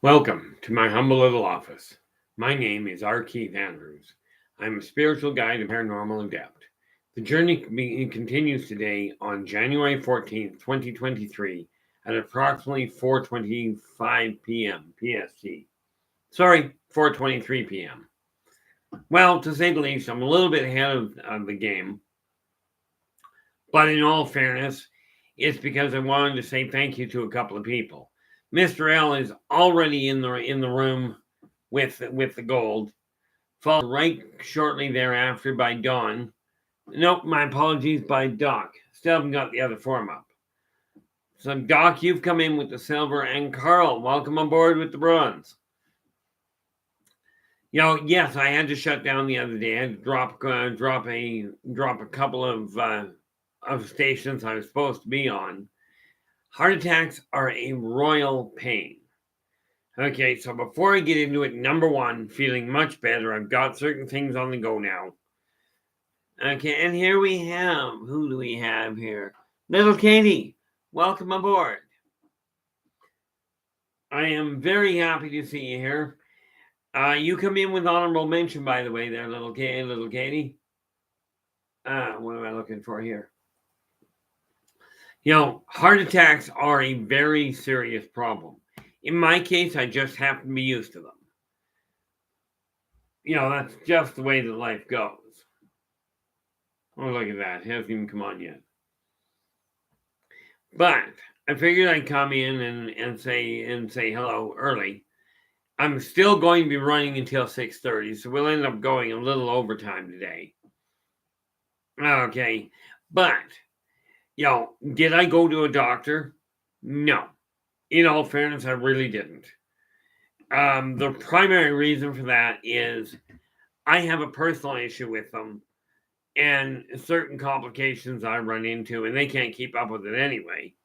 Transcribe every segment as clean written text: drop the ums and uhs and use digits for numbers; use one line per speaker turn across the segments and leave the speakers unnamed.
Welcome to my humble little office. My name is R. Keith Andrews. I'm a spiritual guide and paranormal adept. The journey continues today on January 14th, 2023 at approximately 4:25 p.m. PST. Sorry, 4:23 p.m. Well, to say the least, I'm a little bit ahead of the game. But in all fairness, it's because I wanted to say thank you to a couple of people. Mr. L is already in the room with the gold, followed right shortly thereafter by Dawn. Nope, my apologies, by Doc. Still haven't got the other form up. So Doc, you've come in with the silver, and Carl, welcome aboard with the bronze. Yes, I had to shut down the other day. I had to drop a couple of stations I was supposed to be on. Heart attacks are a royal pain. Okay, so before I get into it, number one, feeling much better. I've got certain things on the go now. Okay, and here we have, who do we have here? Little Katie, welcome aboard. I am very happy to see you here. You come in with honorable mention, by the way, there, little Katie. What am I looking for here? Heart attacks are a very serious problem. In my case, I just happen to be used to them. That's just the way that life goes. Oh, look at that. It hasn't even come on yet. But I figured I'd come in and say hello early. I'm still going to be running until 6:30, so we'll end up going a little overtime today. Okay. But, did I go to a doctor? No. In all fairness, I really didn't. The primary reason for that is I have a personal issue with them and certain complications I run into, and they can't keep up with it anyway.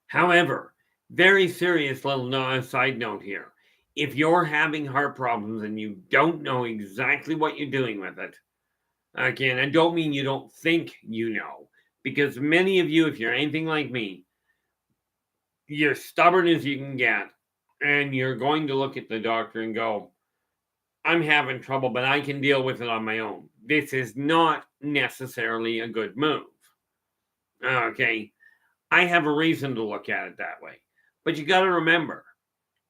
However, very serious little side note here. If you're having heart problems and you don't know exactly what you're doing with it, again, I don't mean you don't think you know, because many of you, if you're anything like me, you're stubborn as you can get, and you're going to look at the doctor and go, I'm having trouble, but I can deal with it on my own. This is not necessarily a good move. Okay, I have a reason to look at it that way. But you got to remember,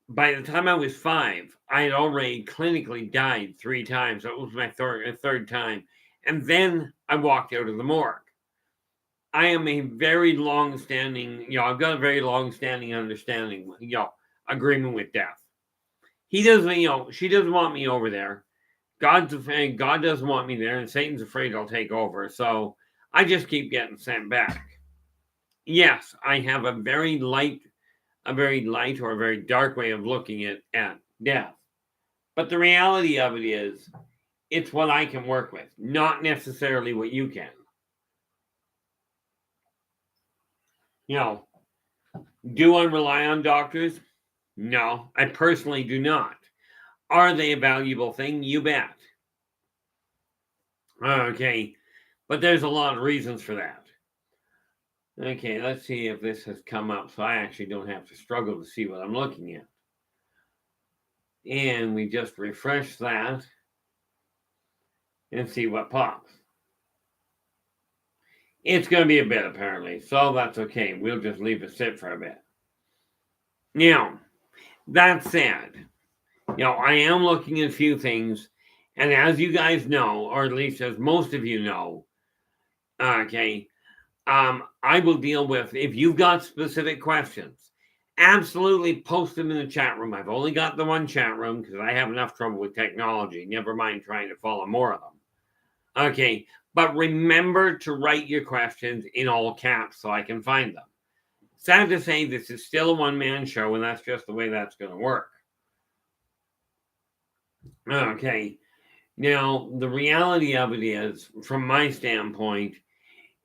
by the time I was 5, I had already clinically died 3 times. That was my third time. And then I walked out of the morgue. I am a very long-standing, I've got a very long-standing understanding, agreement with death. He doesn't, she doesn't want me over there. God doesn't want me there, and Satan's afraid I'll take over. So I just keep getting sent back. Yes, I have a very light or a very dark way of looking at death. But the reality of it is, it's what I can work with, not necessarily what you can. Do I rely on doctors? No, I personally do not. Are they a valuable thing? You bet. Okay, but there's a lot of reasons for that. Okay, let's see if this has come up so I actually don't have to struggle to see what I'm looking at. And we just refresh that and see what pops. It's going to be a bit, apparently, so that's okay. We'll just leave it sit for a bit. Now, that said, I am looking at a few things, and as you guys know, or at least as most of you know, okay, I will deal with, if you've got specific questions, absolutely post them in the chat room. I've only got the one chat room because I have enough trouble with technology, never mind trying to follow more of them. Okay, but remember to write your questions in all caps so I can find them. Sad to say, this is still a one-man show, and that's just the way that's going to work. Okay, now the reality of it is, from my standpoint,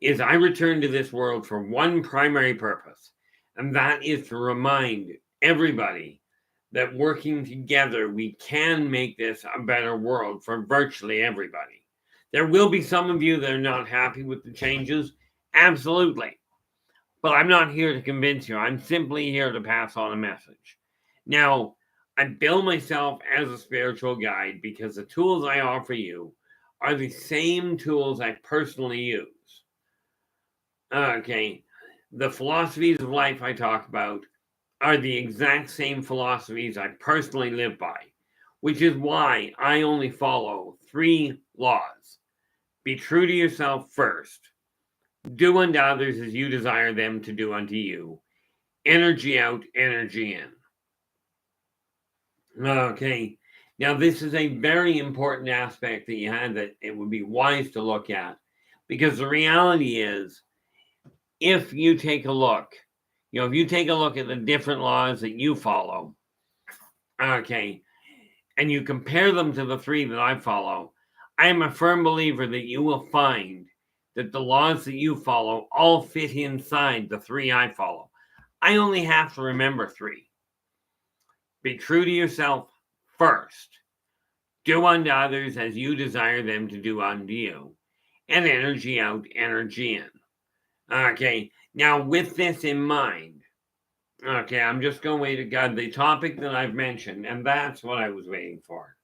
is I returned to this world for one primary purpose, and that is to remind everybody that working together, we can make this a better world for virtually everybody. There will be some of you that are not happy with the changes, absolutely. But I'm not here to convince you. I'm simply here to pass on a message. Now, I bill myself as a spiritual guide because the tools I offer you are the same tools I personally use. Okay, the philosophies of life I talk about are the exact same philosophies I personally live by, which is why I only follow 3 laws. Be true to yourself first. Do unto others as you desire them to do unto you. Energy out, energy in. Okay. Now, this is a very important aspect that you had that it would be wise to look at, because the reality is, if you take a look, if you take a look at the different laws that you follow, okay, and you compare them to the 3 that I follow, I am a firm believer that you will find that the laws that you follow all fit inside the 3 I follow. I only have to remember 3. Be true to yourself first. Do unto others as you desire them to do unto you. And energy out, energy in. Okay, now with this in mind, okay, I'm just going to wait to God the topic that I've mentioned, and that's what I was waiting for.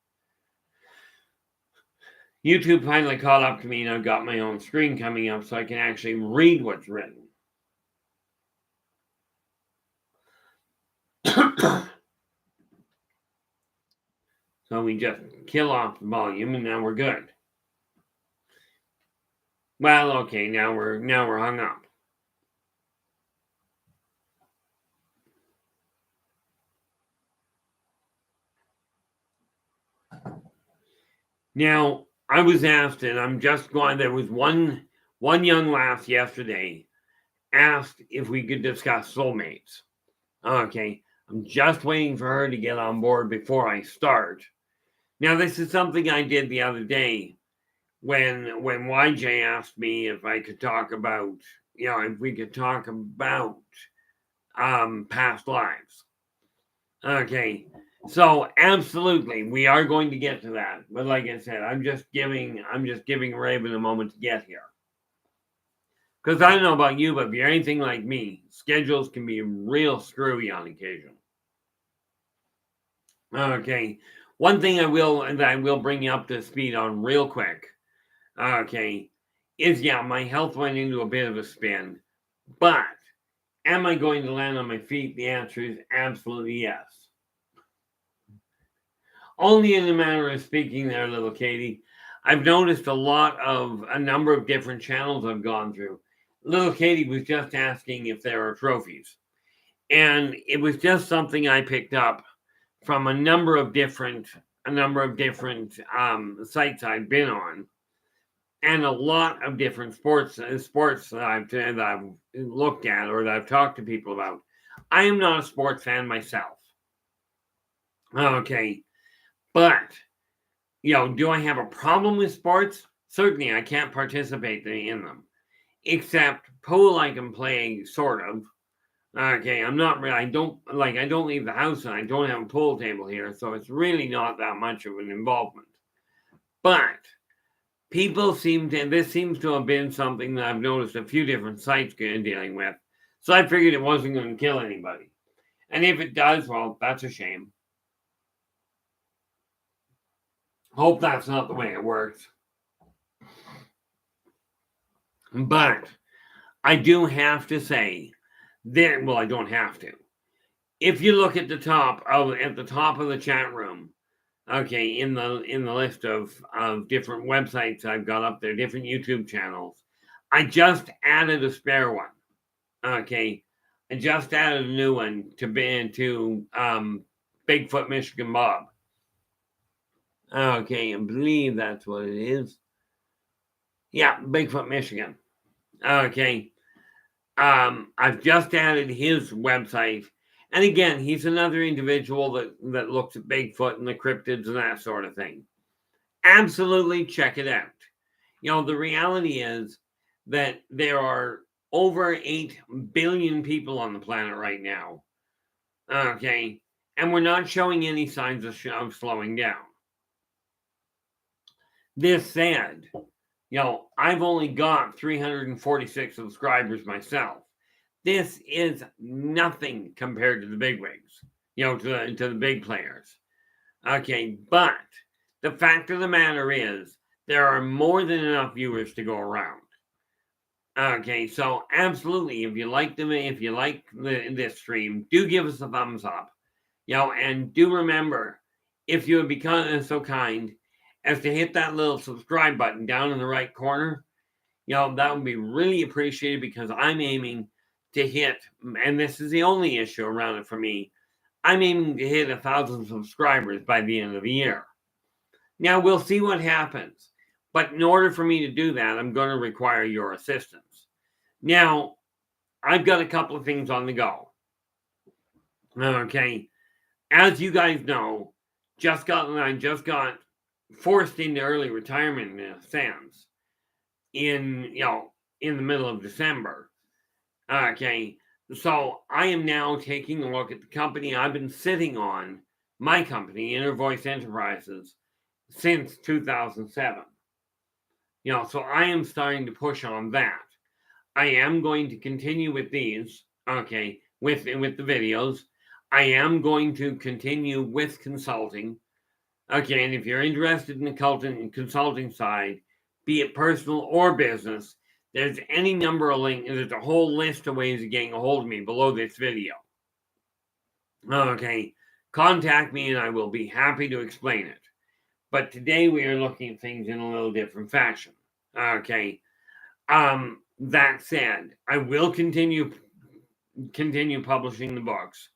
YouTube finally caught up to me, and I've got my own screen coming up so I can actually read what's written. So we just kill off the volume, and now we're good. Well, okay, now we're hung up. Now, I was asked, and I'm just going, there was one young lass yesterday asked if we could discuss soulmates. Okay, I'm just waiting for her to get on board before I start. Now, this is something I did the other day when YJ asked me if I could talk about, if we could talk about past lives. Okay, so absolutely, we are going to get to that. But like I said, I'm just giving Raven a moment to get here. Because I don't know about you, but if you're anything like me, schedules can be real screwy on occasion. Okay, one thing I will bring you up to speed on real quick. Okay, is my health went into a bit of a spin, but am I going to land on my feet? The answer is absolutely yes. Only in a manner of speaking there, little Katie. I've noticed a number of different channels I've gone through. Little Katie was just asking if there are trophies. And it was just something I picked up from a number of different sites I've been on, and a lot of different sports that I've looked at or that I've talked to people about. I am not a sports fan myself. Okay, but do I have a problem with sports? Certainly, I can't participate in them. Except pool, I can play sort of. Okay, I'm not really. I don't leave the house, and I don't have a pool table here, so it's really not that much of an involvement. But this seems to have been something that I've noticed a few different sites dealing with. So I figured it wasn't going to kill anybody. And if it does, well, that's a shame. Hope that's not the way it works. But I do have to say that, well, I don't have to. If you look at the top of the chat room, okay, in the list of different websites I've got up there, different YouTube channels, I just added a spare one. Okay, I just added a new one to Bigfoot Michigan Bob. Okay, I believe that's what it is. Yeah, Bigfoot Michigan. Okay, I've just added his website. And again, he's another individual that looks at Bigfoot and the cryptids and that sort of thing. Absolutely check it out. The reality is that there are over 8 billion people on the planet right now. Okay. And we're not showing any signs of slowing down. This said, I've only got 346 subscribers myself. This is nothing compared to the bigwigs. to the big players. Okay, but the fact of the matter is there are more than enough viewers to go around. Okay, so absolutely, if you like this stream, do give us a thumbs up. And do remember, if you would become so kind as to hit that little subscribe button down in the right corner, that would be really appreciated, because I'm aiming to hit, and this is the only issue around it for me, I'm aiming to hit 1,000 subscribers by the end of the year. Now, we'll see what happens. But in order for me to do that, I'm going to require your assistance. Now, I've got a couple of things on the go. Okay. As you guys know, I just got forced into early retirement in a sense in the middle of December. Okay. So I am now taking a look at the company I've been sitting on, my company, Inner Voice Enterprises, since 2007. So I am starting to push on that. I am going to continue with these, okay, with the videos. I am going to continue with consulting. Okay, and if you're interested in the consulting side, be it personal or business, there's any number of links. There's a whole list of ways of getting a hold of me below this video. Okay, contact me and I will be happy to explain it. But today we are looking at things in a little different fashion. Okay. That said, I will continue publishing the books.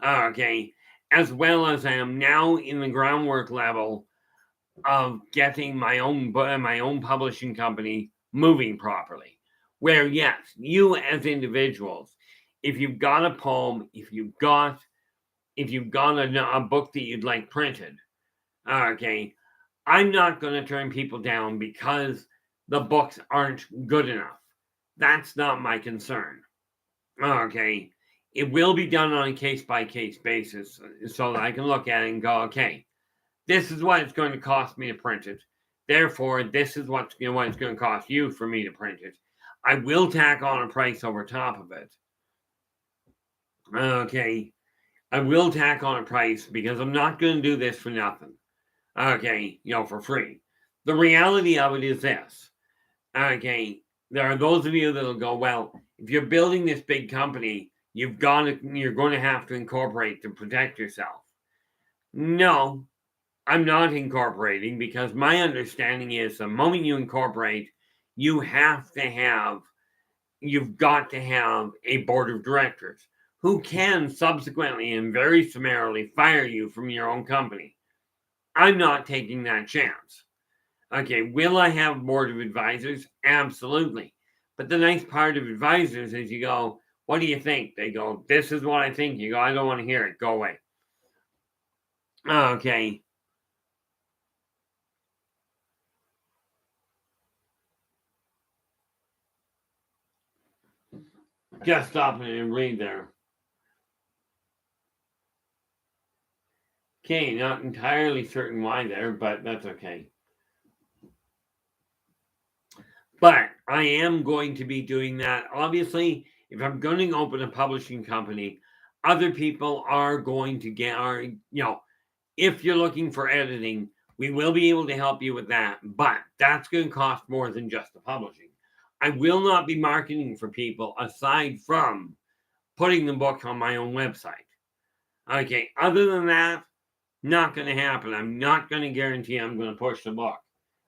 Okay. As well as I am now in the groundwork level of getting my own publishing company moving properly. Where, yes, you as individuals, if you've got a poem, if you've got a book that you'd like printed, okay, I'm not going to turn people down because the books aren't good enough. That's not my concern. Okay. It will be done on a case-by-case basis so that I can look at it and go, okay, this is what it's going to cost me to print it. Therefore, this is what it's going to cost you for me to print it. I will tack on a price over top of it. Okay. I will tack on a price because I'm not going to do this for nothing. Okay. For free. The reality of it is this. Okay. There are those of you that'll go, well, if you're building this big company, you're going to have to incorporate to protect yourself. No, I'm not incorporating, because my understanding is the moment you incorporate, you've got to have a board of directors who can subsequently and very summarily fire you from your own company. I'm not taking that chance. Okay, will I have a board of advisors? Absolutely. But the nice part of advisors is you go, what do you think? They go, this is what I think. You go, I don't want to hear it. Go away. Okay. Just stop and read there. Okay, not entirely certain why there, but that's okay. But I am going to be doing that. Obviously, if I'm going to open a publishing company, other people are going to if you're looking for editing, we will be able to help you with that. But that's going to cost more than just the publishing. I will not be marketing for people aside from putting the book on my own website. Okay, other than that, not going to happen. I'm not going to guarantee I'm going to push the book.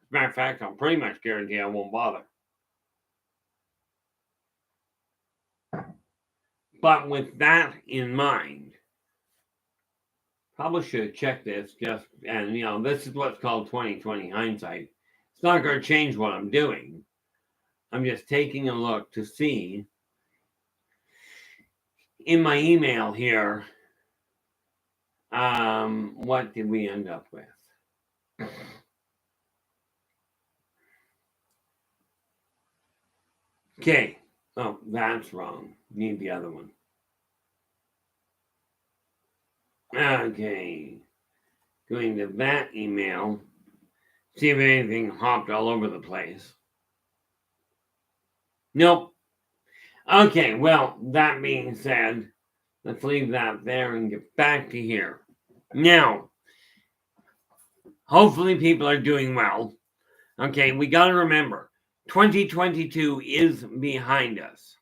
As a matter of fact, I'll pretty much guarantee I won't bother. But with that in mind, probably should check this and this is what's called 20/20 hindsight. It's not going to change what I'm doing. I'm just taking a look to see in my email here, what did we end up with? Okay. Oh, that's wrong. Need the other one. Okay. Going to that email. See if anything hopped all over the place. Nope. Okay, well, that being said, Let's leave that there and get back to here. Now, hopefully people are doing well. Okay, we got to remember, 2022 is behind us.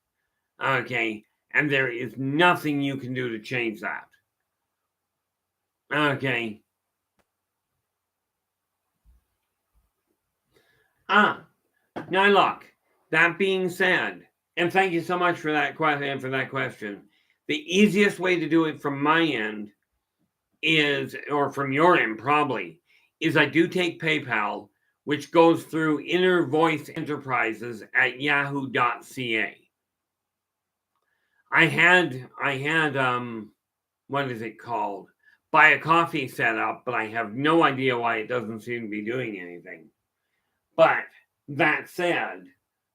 Okay, and there is nothing you can do to change that. Okay. Nylock, that being said, and thank you so much for that question. The easiest way to do it from my end is, or from your end probably, is I do take PayPal, which goes through Inner Voice Enterprises at yahoo.ca. I had what is it called? Buy a coffee set up, but I have no idea why it doesn't seem to be doing anything. But that said,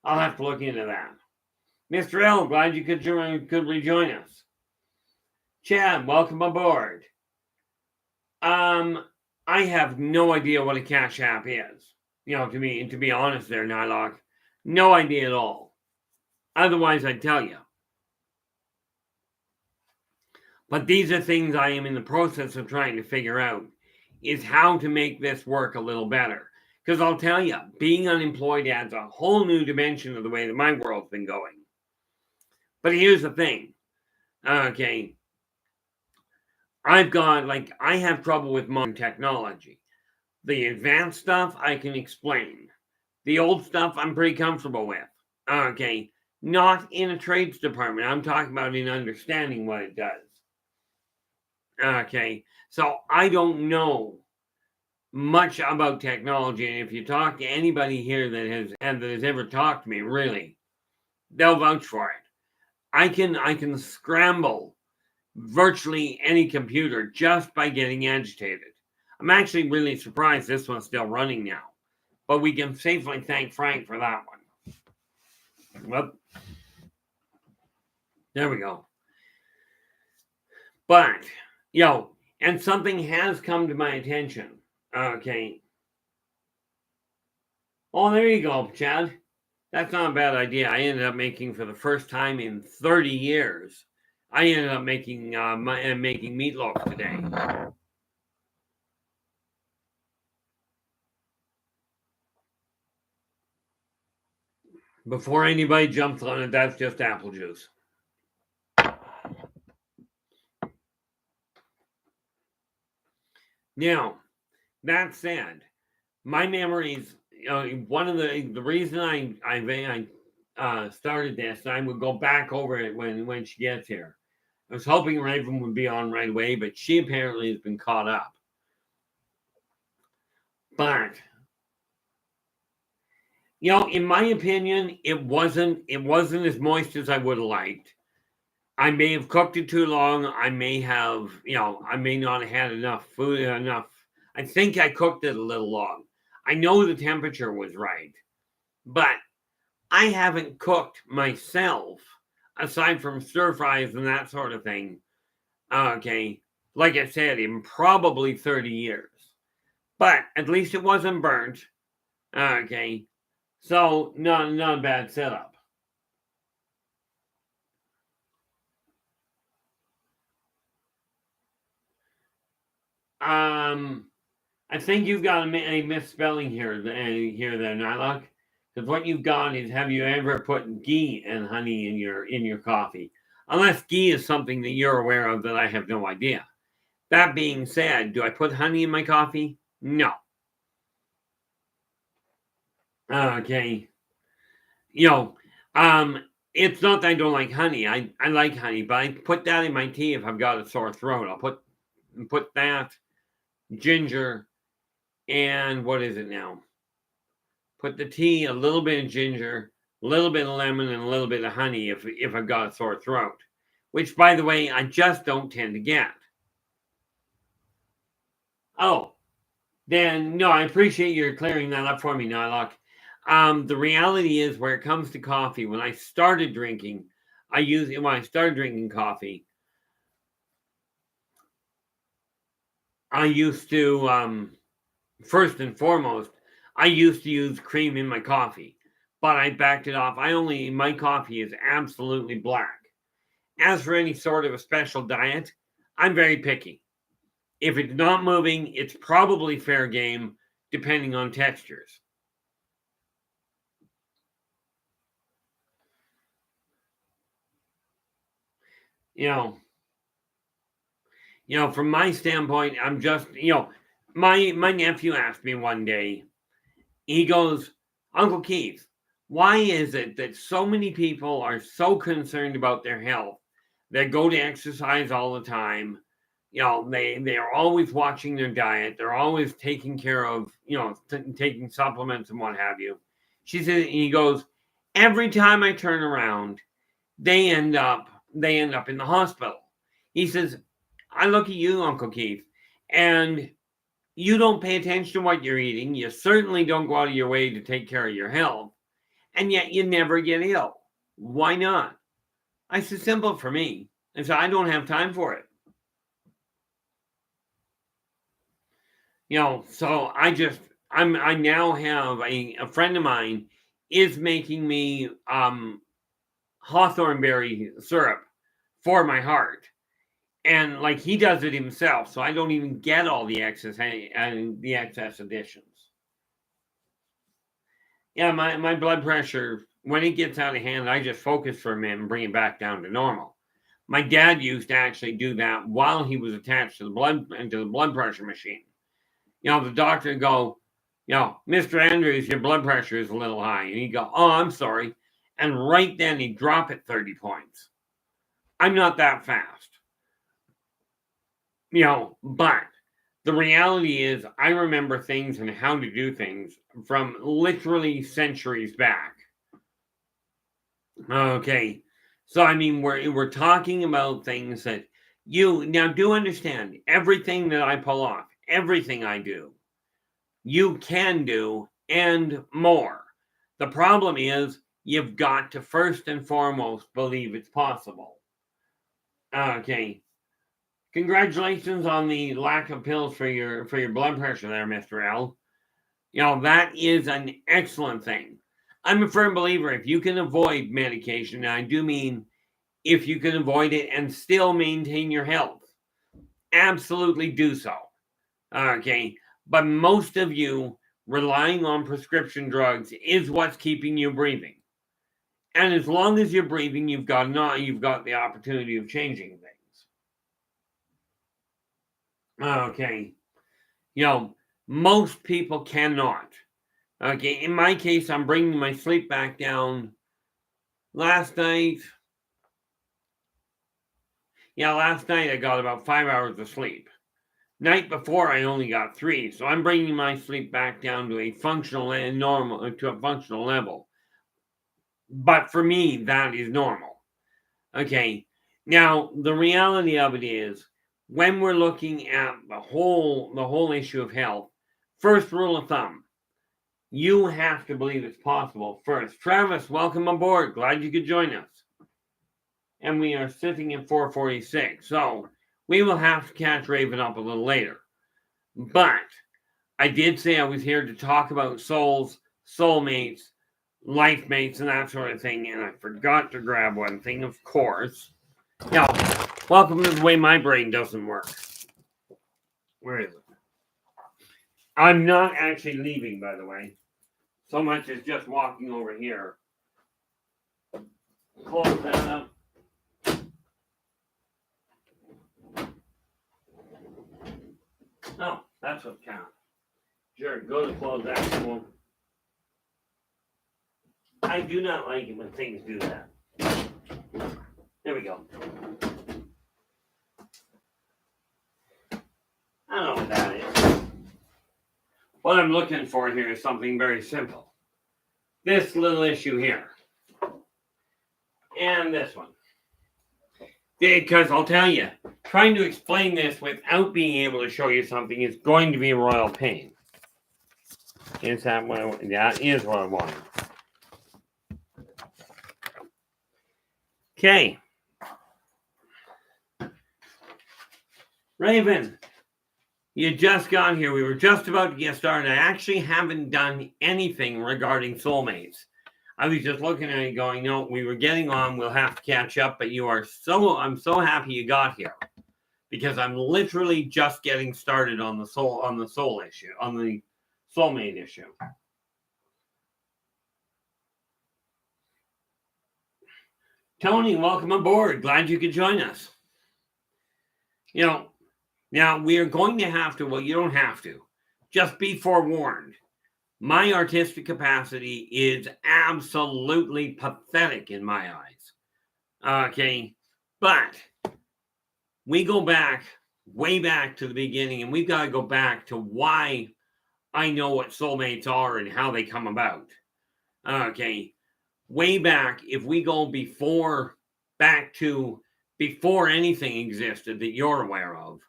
I'll have to look into that. Mr. L, glad you could rejoin us. Chad, welcome aboard. I have no idea what a Cash App is. You know, to be honest there, Nylock. No idea at all. Otherwise, I'd tell you. But these are things I am in the process of trying to figure out, is how to make this work a little better. Because I'll tell you, being unemployed adds a whole new dimension of the way that my world's been going. But here's the thing. Okay. I have trouble with modern technology. The advanced stuff I can explain. The old stuff I'm pretty comfortable with. Okay. Not in a trades department. I'm talking about in understanding what it does. Okay. So I don't know much about technology. And if you talk to anybody here that has ever talked to me, really, they'll vouch for it. I can scramble virtually any computer just by getting agitated. I'm actually really surprised this one's still running now. But we can safely thank Frank for that one. Well, there we go. But, and something has come to my attention. Okay. Oh, there you go, Chad. That's not a bad idea. I ended up making, for the first time in 30 years, I ended up making meatloaf today. Before anybody jumps on it, that's just apple juice. Now, that said, my memories, one of the reason I started this, I would go back over it when she gets here. I was hoping Raven would be on right away, but she apparently has been caught up. But in my opinion, it wasn't as moist as I would have liked. I may have cooked it too long. I may have, I may not have had enough food, I think I cooked it a little long. I know the temperature was right, but I haven't cooked myself, aside from stir fries and that sort of thing. Okay. Like I said, in probably 30 years. But at least it wasn't burnt. Okay. So, not a bad setup. I think you've got a misspelling here, Nylock. Because what you've got is, have you ever put ghee and honey in your coffee? Unless ghee is something that you're aware of that I have no idea. That being said, do I put honey in my coffee? No. Okay. It's not that I don't like honey. I like honey, but I put that in my tea if I've got a sore throat. I'll put that, ginger, and what is it now? Put the tea, a little bit of ginger, a little bit of lemon, and a little bit of honey if I've got a sore throat. Which, by the way, I just don't tend to get. Oh, then no, I appreciate your clearing that up for me, Nylock. The reality is, where it comes to coffee, when I started drinking coffee, I used to, first and foremost, I used to use cream in my coffee, but I backed it off. My coffee is absolutely black. As for any sort of a special diet, I'm very picky. If it's not moving, it's probably fair game, depending on textures. You know, from my standpoint, I'm just, my nephew asked me one day, he goes, Uncle Keith, why is it that so many people are so concerned about their health? They go to exercise all the time. They are always watching their diet. They're always taking care of, taking supplements and what have you. He goes, every time I turn around, they end up in the hospital. He says, I look at you, Uncle Keith, and you don't pay attention to what you're eating. You certainly don't go out of your way to take care of your health, and yet you never get ill. Why not? I said, simple for me. And so I don't have time for it. So I now have a friend of mine is making me hawthorn berry syrup for my heart. And like he does it himself, so I don't even get all the excess additions. Yeah, my blood pressure, when it gets out of hand, I just focus for a minute and bring it back down to normal. My dad used to actually do that while he was attached to the blood pressure machine. The doctor would go, Mr. Andrews, your blood pressure is a little high. And he'd go, oh, I'm sorry. And right then he'd drop it 30 points. I'm not that fast. But the reality is I remember things and how to do things from literally centuries back. Okay. So, I mean, we're talking about things that you now do understand. Everything that I pull off, everything I do, you can do and more. The problem is you've got to first and foremost believe it's possible. Okay. Congratulations on the lack of pills for your blood pressure there, Mr. L. That is an excellent thing. I'm a firm believer if you can avoid medication, and I do mean if you can avoid it and still maintain your health, absolutely do so. Okay. But most of you relying on prescription drugs is what's keeping you breathing. And as long as you're breathing, you've got the opportunity of changing things. Okay. Most people cannot. Okay. In my case, I'm bringing my sleep back down. Last night I got about 5 hours of sleep. Night before, I only got 3. So I'm bringing my sleep back down to a functional level. But for me, that is normal. Okay. Now, the reality of it is, when we're looking at the whole issue of health, first rule of thumb, you have to believe it's possible first. Travis, welcome aboard. Glad you could join us. And we are sitting at 4:46. So we will have to catch Raven up a little later. But I did say I was here to talk about souls, soulmates, life mates, and that sort of thing. And I forgot to grab one thing, of course. Now, welcome to the way my brain doesn't work. Where is it? I'm not actually leaving, by the way. So much as just walking over here. Close that up. Oh, that's what counts. Sure, go to close that one. I do not like it when things do that. There we go. I don't know what that is. What I'm looking for here is something very simple. This little issue here. And this one. Because I'll tell you, trying to explain this without being able to show you something is going to be a royal pain. Is that what I want? That is what I wanted. Okay. Raven, you just got here. We were just about to get started. I actually haven't done anything regarding soulmates. I was just looking at it going, no, we were getting on. We'll have to catch up. But I'm so happy you got here because I'm literally just getting started on the soul issue, on the soulmate issue. Tony, welcome aboard. Glad you could join us. Now we are going to have to, well, you don't have to. Just be forewarned. My artistic capacity is absolutely pathetic in my eyes. Okay. But we go back, way back to the beginning, and we've got to go back to why I know what soulmates are and how they come about. Okay. Way back, if we go back to before anything existed that you're aware of.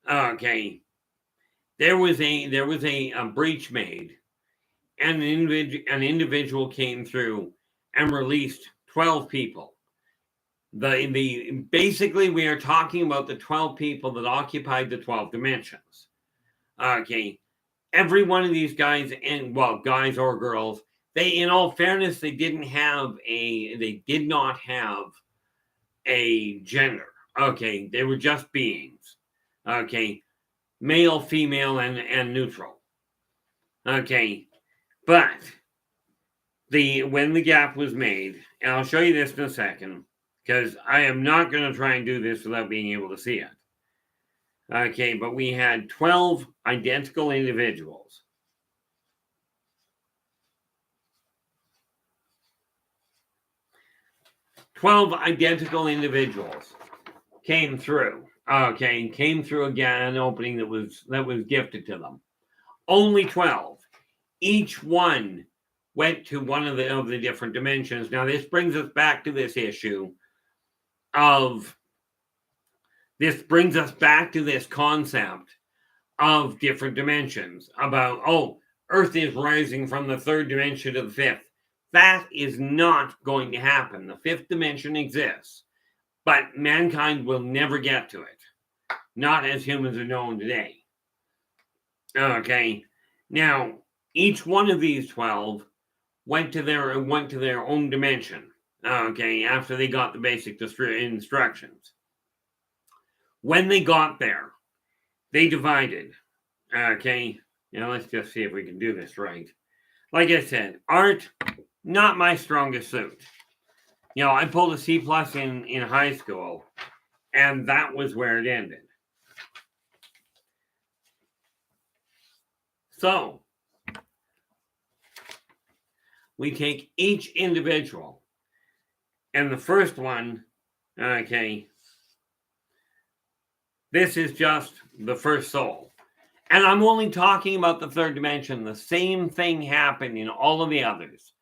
Okay. There was a breach made, and an individual came through and released 12 people. Basically, we are talking about the 12 people that occupied the 12 dimensions. Okay. Every one of these guys, guys or girls, in all fairness, they did not have a gender. Okay. They were just beings. Okay. Male, female, and neutral. Okay. But when the gap was made, and I'll show you this in a second, because I am not going to try and do this without being able to see it. Okay, but we had 12 identical individuals. Came through. Okay, came through again, an opening that was gifted to them. Only 12. Each one went to one of the different dimensions. Now, this brings us back to this issue this brings us back to this concept of different dimensions about, Earth is rising from the third dimension to the fifth. That is not going to happen. The fifth dimension exists, but mankind will never get to it. Not as humans are known today. Okay. Now, each one of these 12 went to their own dimension. Okay, after they got the basic instructions. When they got there, they divided. Okay, now let's just see if we can do this right. Like I said, art, not my strongest suit. I pulled a C+ in high school, and that was where it ended. So, we take each individual, and the first one, okay, this is just the first soul. And I'm only talking about the third dimension. The same thing happened in all of the others.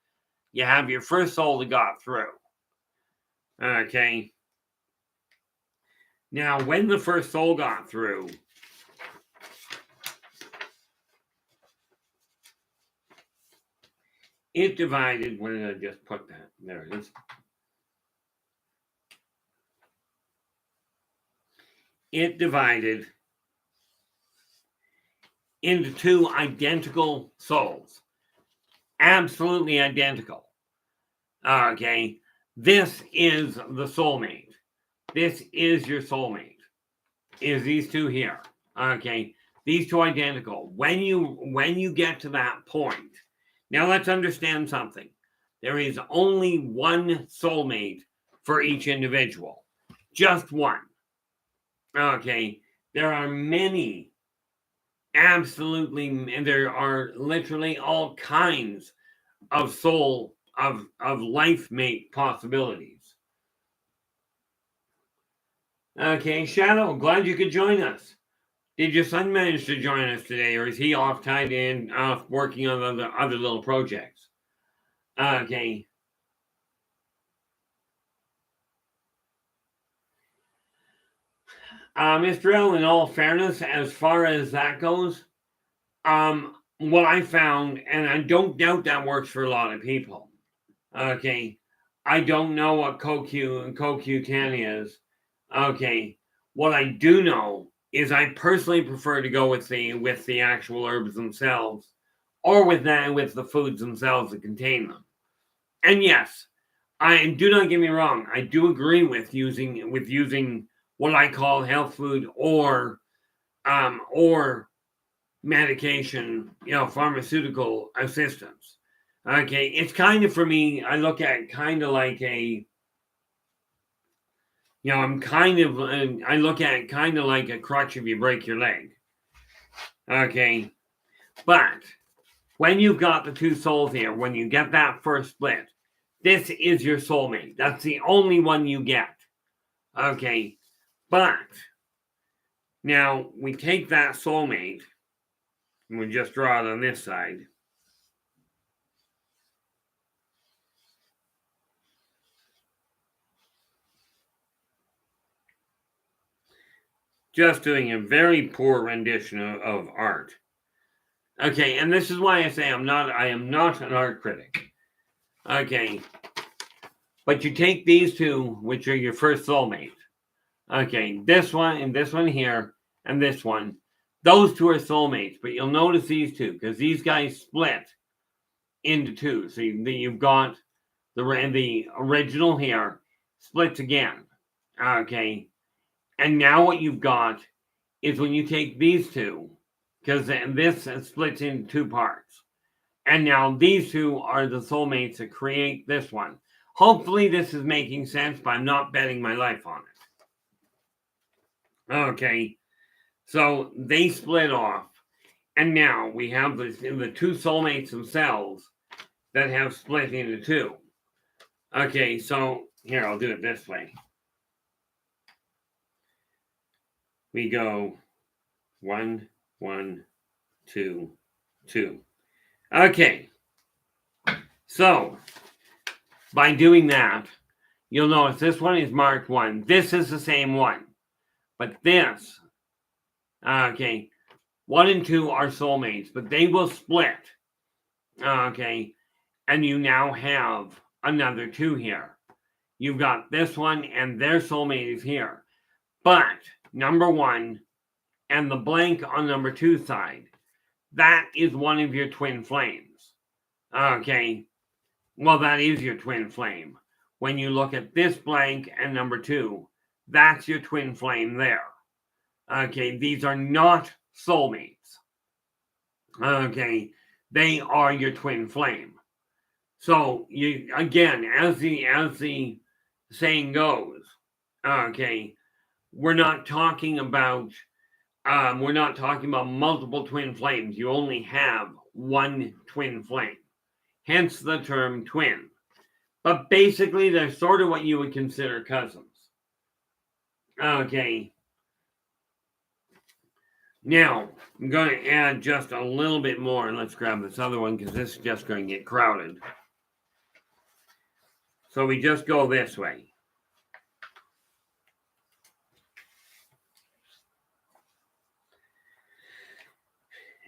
You have your first soul that got through. Okay. Now, when the first soul got through, it divided. Where did I just put that? There it is. It divided into two identical souls. Absolutely identical. Okay. This is the soulmate. This is your soulmate. Is these two here. Okay. These two identical. When you get to that point, now let's understand something. There is only one soulmate for each individual. Just one. Okay. There are many, and there are literally all kinds of life mate possibilities. Okay, Shadow, glad you could join us. Did your son manage to join us today, or is he off tied in, working on other little projects? Okay. Mr. L, in all fairness, as far as that goes, what I found, and I don't doubt that works for a lot of people. Okay. I don't know what CoQ10 is. Okay. What I do know is I personally prefer to go with the actual herbs themselves, or with the foods themselves that contain them. And yes, I do not get me wrong. I do agree with using what I call health food or medication, pharmaceutical assistance. Okay, it's kind of for me. I look at it kind of like I look at it kind of like a crutch if you break your leg. Okay, but when you've got the two souls here, when you get that first split, this is your soulmate. That's the only one you get. Okay, but now we take that soulmate and we just draw it on this side. Just doing a very poor rendition of art. Okay, and this is why I say I am not an art critic. Okay, but you take these two, which are your first soulmate. Okay, this one and this one here and this one. Those two are soulmates, but you'll notice these two because these guys split into two. So you've got the original here splits again. Okay, and now what you've got is when you take these two, because this splits into two parts. And now these two are the soulmates that create this one. Hopefully this is making sense, but I'm not betting my life on it. Okay, so they split off. And now we have the two soulmates themselves that have split into two. Okay, so here, I'll do it this way. We go 1, 1, 2, 2. Okay, so by doing that, you'll notice this one is marked 1. This is the same one. But this, okay, 1 and 2 are soulmates, but they will split. Okay, and you now have another 2 here. You've got this one and their soulmate is here. But number 1 and the blank on number 2 side, that is one of your twin flames. Okay, well, that is your twin flame. When you look at this blank and number 2, that's your twin flame there. Okay, these are not soulmates. Okay, they are your twin flame. So you again, as the saying goes, okay, we're not talking about multiple twin flames. You only have one twin flame, hence the term twin. But basically, they're sort of what you would consider cousins. Okay. Now, I'm going to add just a little bit more. Let's grab this other one because this is just going to get crowded. So we just go this way.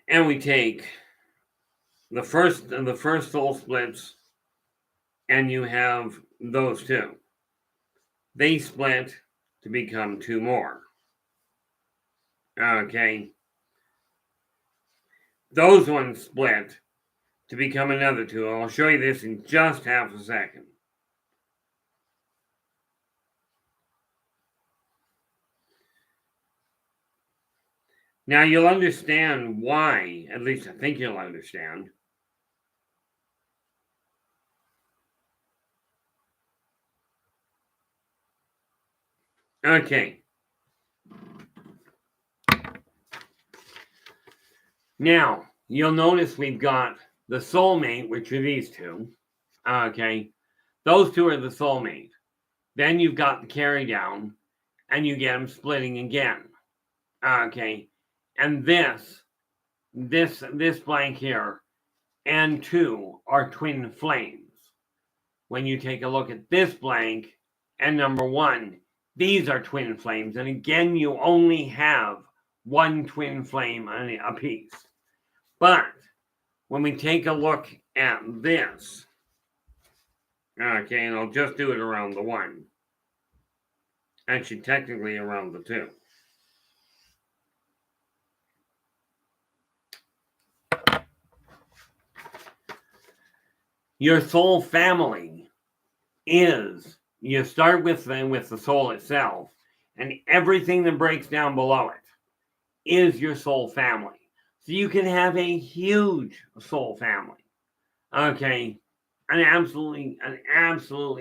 And we take the first soul splits, and you have those two. They split to become 2 more. Okay. Those ones split to become another 2. I'll show you this in just half a second. Now you'll understand why, at least I think you'll understand. Okay. Now, you'll notice we've got the soulmate, which are these two. Okay. Those two are the soulmate. Then you've got the carry down, and you get them splitting again. Okay. And this blank here and 2 are twin flames. When you take a look at this blank and number 1, these are twin flames. And again, you only have one twin flame a piece. But when we take a look at this, okay, and I'll just do it around the 1. Actually, technically around the 2. Your soul family is, you start with the soul itself, and everything that breaks down below it is your soul family. So you can have a huge soul family. Okay. An absolutely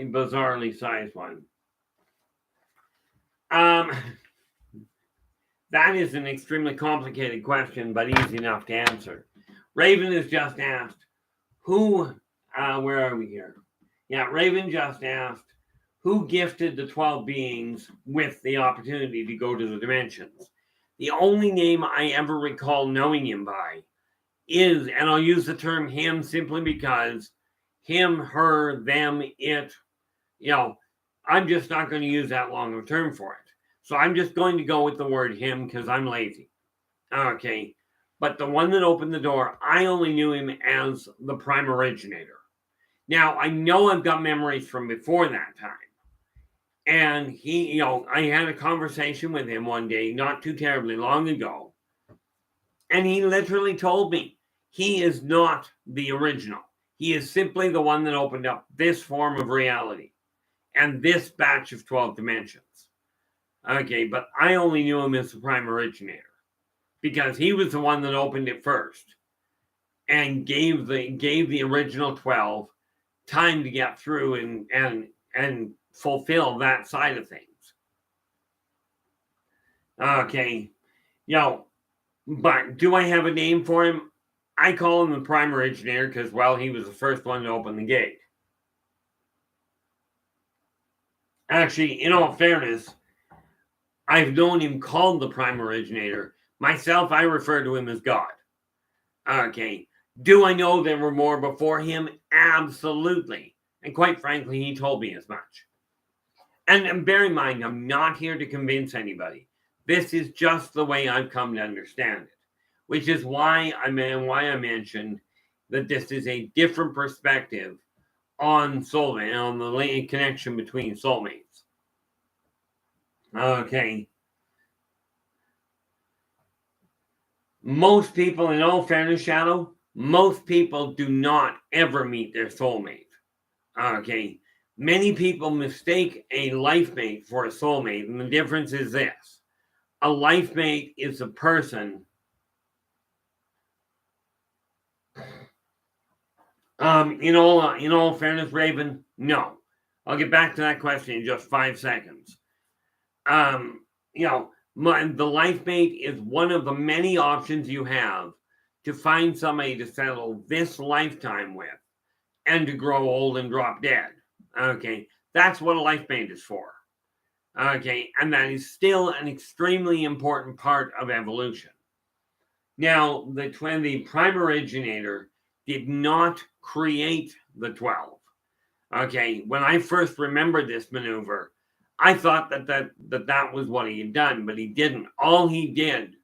bizarrely sized one. That is an extremely complicated question, but easy enough to answer. Raven has just asked, where are we here? Yeah, Raven just asked, who gifted the 12 beings with the opportunity to go to the dimensions? The only name I ever recall knowing him by is, and I'll use the term him simply because him, her, them, it, I'm just not going to use that long of a term for it. So I'm just going to go with the word him because I'm lazy. Okay. But the one that opened the door, I only knew him as the prime originator. Now, I know I've got memories from before that time. And he, I had a conversation with him one day, not too terribly long ago. And he literally told me he is not the original. He is simply the one that opened up this form of reality and this batch of 12 dimensions. Okay, but I only knew him as the prime originator because he was the one that opened it first and gave the original 12 time to get through and fulfill that side of things. Okay, but do I have a name for him? I call him the prime originator because, well, he was the first one to open the gate. Actually, in all fairness, I've known him called the prime originator. Myself, I refer to him as God. Okay. Do I know there were more before him? Absolutely. And quite frankly, he told me as much. And bear in mind, I'm not here to convince anybody. This is just the way I've come to understand it, which is why I mentioned that this is a different perspective on soulmate, on the connection between soulmates. Okay. Most people, in all fairness, Shadow, most people do not ever meet their soulmate. Okay. Many people mistake a life mate for a soulmate, and the difference is this. A life mate is a person. In all fairness, Raven, no. I'll get back to that question in just 5 seconds. The life mate is one of the many options you have to find somebody to settle this lifetime with and to grow old and drop dead. Okay, that's what a life mate is for. Okay, and that is still an extremely important part of evolution. Now, the prime originator did not create the 12. Okay, when I first remembered this maneuver, I thought that was what he had done, but he didn't. All he did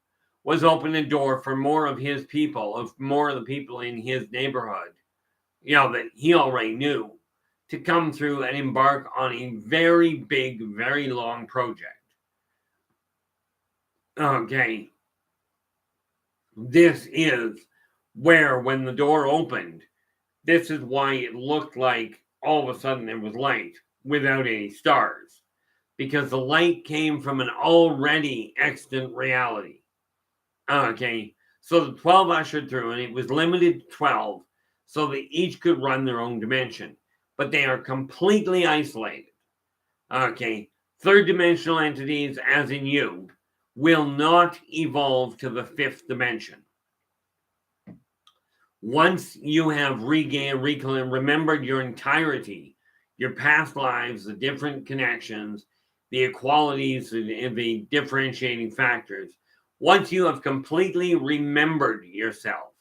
was open a door for more of his people, more of the people in his neighborhood, that he already knew, to come through and embark on a very big, very long project. Okay. This is where, when the door opened, this is why it looked like all of a sudden there was light without any stars. Because the light came from an already extant reality. Okay. So the 12 ushered through, and it was limited to 12, so that each could run their own dimension. But they are completely isolated. Okay. Third dimensional entities, as in you, will not evolve to the fifth dimension. Once you have remembered your entirety, your past lives, the different connections, the equalities, the differentiating factors, once you have completely remembered yourself,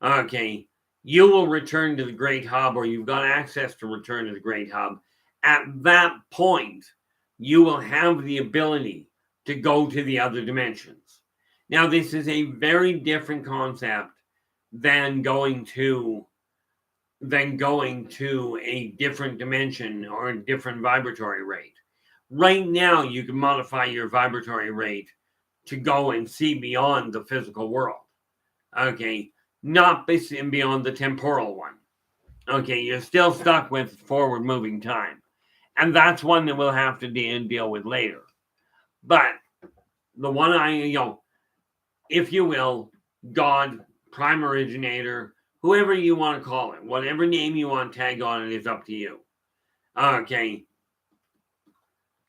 okay, you will return to the Great Hub, or you've got access to return to the Great Hub. At that point, you will have the ability to go to the other dimensions. Now, this is a very different concept than going to a different dimension or a different vibratory rate. Right now, you can modify your vibratory rate to go and see beyond the physical world. Okay, not beyond the temporal one. Okay, you're still stuck with forward moving time. And that's one that we'll have to deal with later. But the one if you will, God, prime originator, whoever you want to call it, whatever name you want to tag on it is up to you. Okay.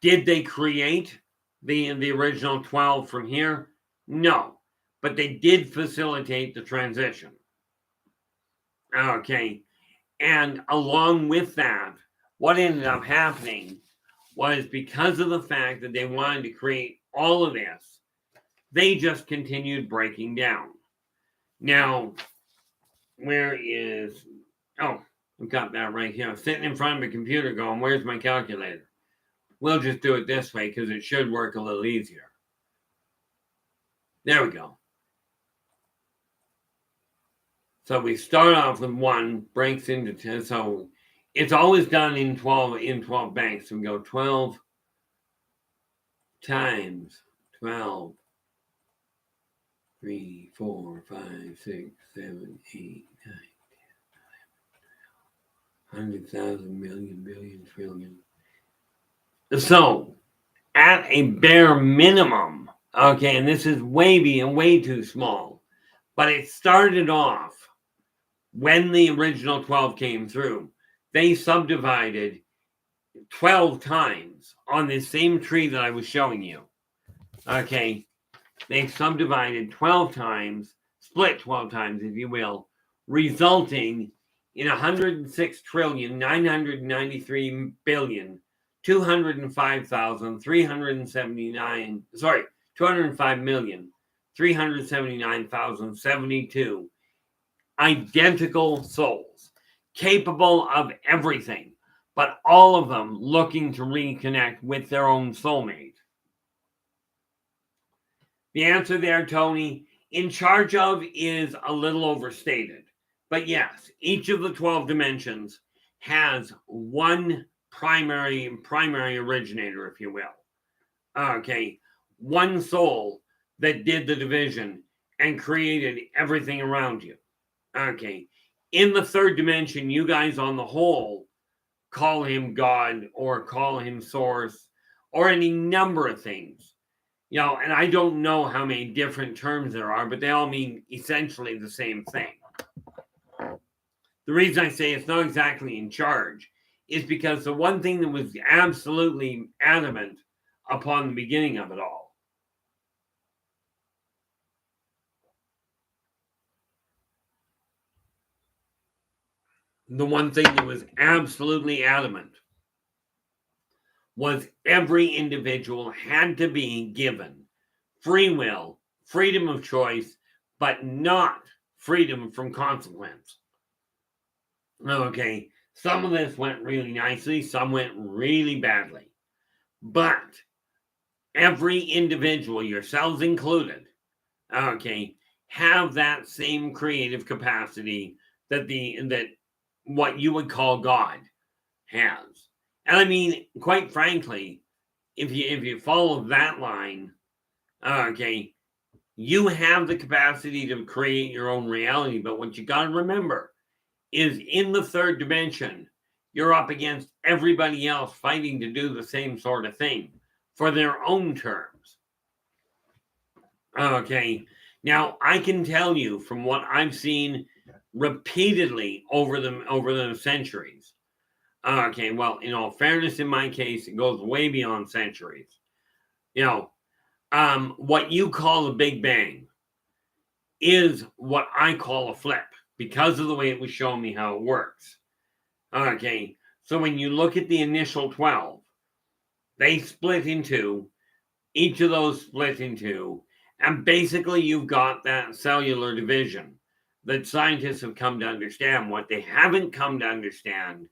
Did they create the original 12 from here? No. But they did facilitate the transition. Okay. And along with that, what ended up happening was because of the fact that they wanted to create all of this, they just continued breaking down. Now, where is... Oh, I've got that right here. I'm sitting in front of a computer going, where's my calculator? We'll just do it this way because it should work a little easier. There we go. So we start off with 1, breaks into 10. So it's always done in 12 banks. So we go 12 times 12. 3, 4, 5, 6, 7, 8, 9, 10, 11, 100,000, million, billion, trillion. So at a bare minimum, okay, and this is way too small, but it started off when the original 12 came through. They subdivided 12 times on this same tree that I was showing you. Okay, they subdivided 12 times, split 12 times, if you will, resulting in 205,379,379,072 identical souls, capable of everything, but all of them looking to reconnect with their own soulmate. The answer there, Tony, in charge of is a little overstated. But yes, each of the 12 dimensions has one primary originator, if you will. Okay, one soul that did the division and created everything around you. Okay, in the third dimension, you guys on the whole call him God or call him Source or any number of things. And I don't know how many different terms there are, but they all mean essentially the same thing. The reason I say it's not exactly in charge is because the one thing that was absolutely adamant upon the beginning of it all was every individual had to be given free will, freedom of choice, but not freedom from consequence. Okay, some of this went really nicely, some went really badly. But every individual, yourselves included, okay, have that same creative capacity that what you would call God has. And I mean, quite frankly, if you follow that line, okay, you have the capacity to create your own reality. But what you got to remember is in the third dimension, you're up against everybody else fighting to do the same sort of thing for their own terms. Okay, now I can tell you from what I've seen repeatedly over the centuries. Okay, well, in all fairness, in my case, it goes way beyond centuries. What you call a Big Bang is what I call a flip because of the way it was showing me how it works. Okay, so when you look at the initial 12, they split into, each of those split into, and basically you've got that cellular division that scientists have come to understand. What they haven't come to understand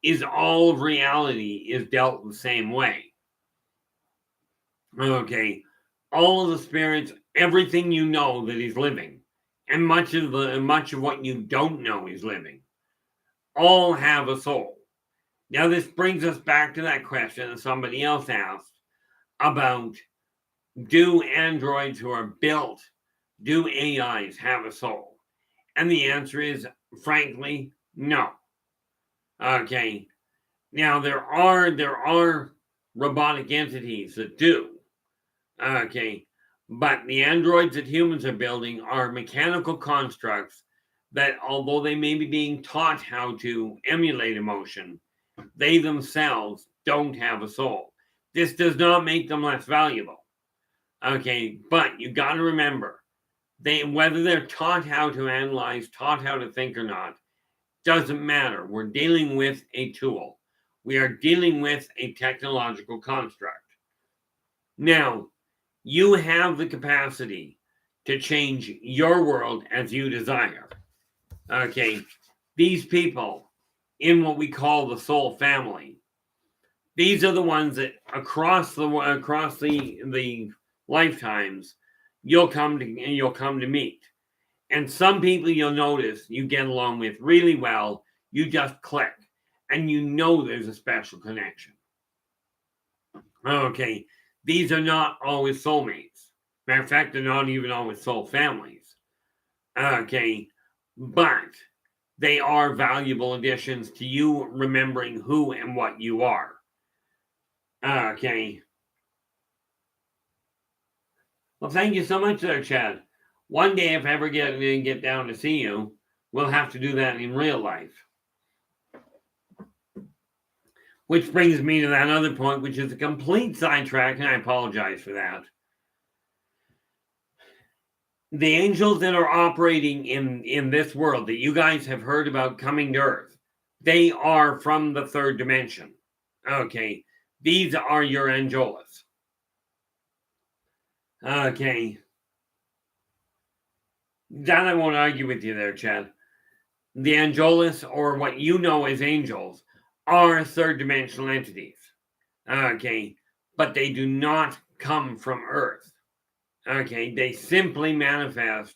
is all of reality is dealt the same way. Okay, all of the spirits, everything you know that is living, and much of what you don't know is living, all have a soul. Now this brings us back to that question that somebody else asked about, do androids who are built, do AIs have a soul? And the answer is, frankly, no. Okay. Now there are robotic entities that do. Okay. But the androids that humans are building are mechanical constructs that, although they may be being taught how to emulate emotion, they themselves don't have a soul. This does not make them less valuable. Okay, but you got to remember, whether they're taught how to analyze, taught how to think or not, doesn't matter. We're dealing with a tool. We are dealing with a technological construct. Now, you have the capacity to change your world as you desire. Okay, these people in what we call the soul family, these are the ones that across the lifetimes you'll come to meet. And some people you'll notice you get along with really well. You just click, and you know there's a special connection. Okay, these are not always soulmates. Matter of fact, they're not even always soul families. Okay, but they are valuable additions to you remembering who and what you are. Okay. Well, thank you so much there, Chad. One day, if I ever get down to see you, we'll have to do that in real life. Which brings me to that other point, which is a complete sidetrack, and I apologize for that. The angels that are operating in this world that you guys have heard about coming to Earth, they are from the third dimension. Okay, these are your angelos. Okay. That I won't argue with you there, Chad. The angelos, or what you know as angels, are third dimensional entities. Okay, but they do not come from Earth. Okay, they simply manifest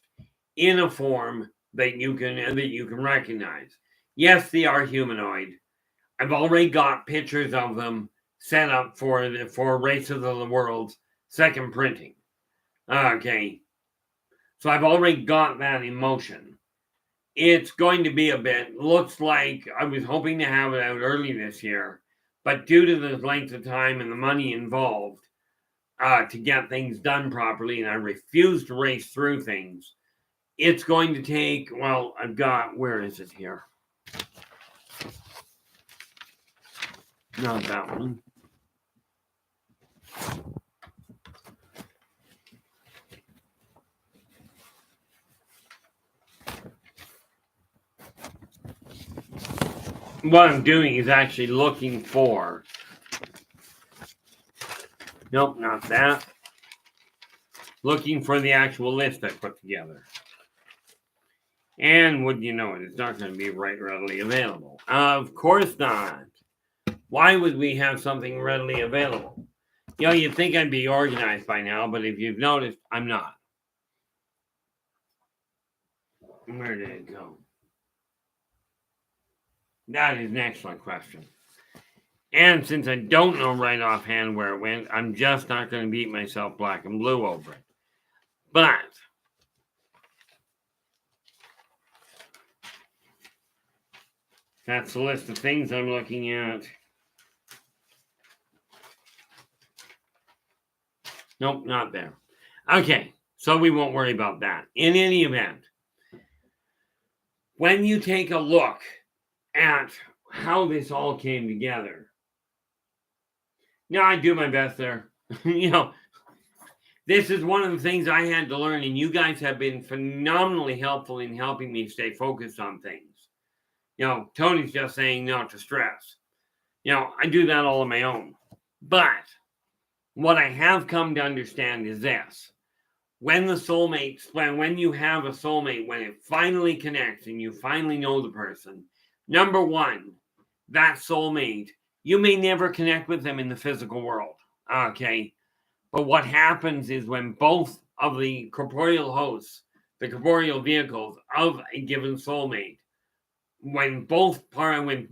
in a form that you can recognize. Yes, they are humanoid. I've already got pictures of them set up for Races of the World's second printing. Okay, so I've already got that in motion. It's going to be a bit. Looks like I was hoping to have it out early this year, but due to the length of time and the money involved to get things done properly, and I refuse to race through things, it's going to take, well, I've got, where is it here? Not that one. What I'm doing is actually looking for, nope, not that. Looking for the actual list I put together. And would you know it, it's not going to be readily available. Of course not. Why would we have something readily available? You know, you'd think I'd be organized by now, but if you've noticed, I'm not. Where did it go? That is an excellent question. And since I don't know right offhand where it went, I'm just not going to beat myself black and blue over it. But that's the list of things I'm looking at. Nope, not there. Okay, so we won't worry about that. In any event, when you take a look at how this all came together, now I do my best there. You know, this is one of the things I had to learn, and you guys have been phenomenally helpful in helping me stay focused on things. You know, Tony's just saying not to stress. You know, I do that all on my own. But what I have come to understand is this. When you have a soulmate, when it finally connects and you finally know the person, number one, that soulmate, you may never connect with them in the physical world. Okay. But what happens is when both of the corporeal hosts, the corporeal vehicles of a given soulmate, when both parties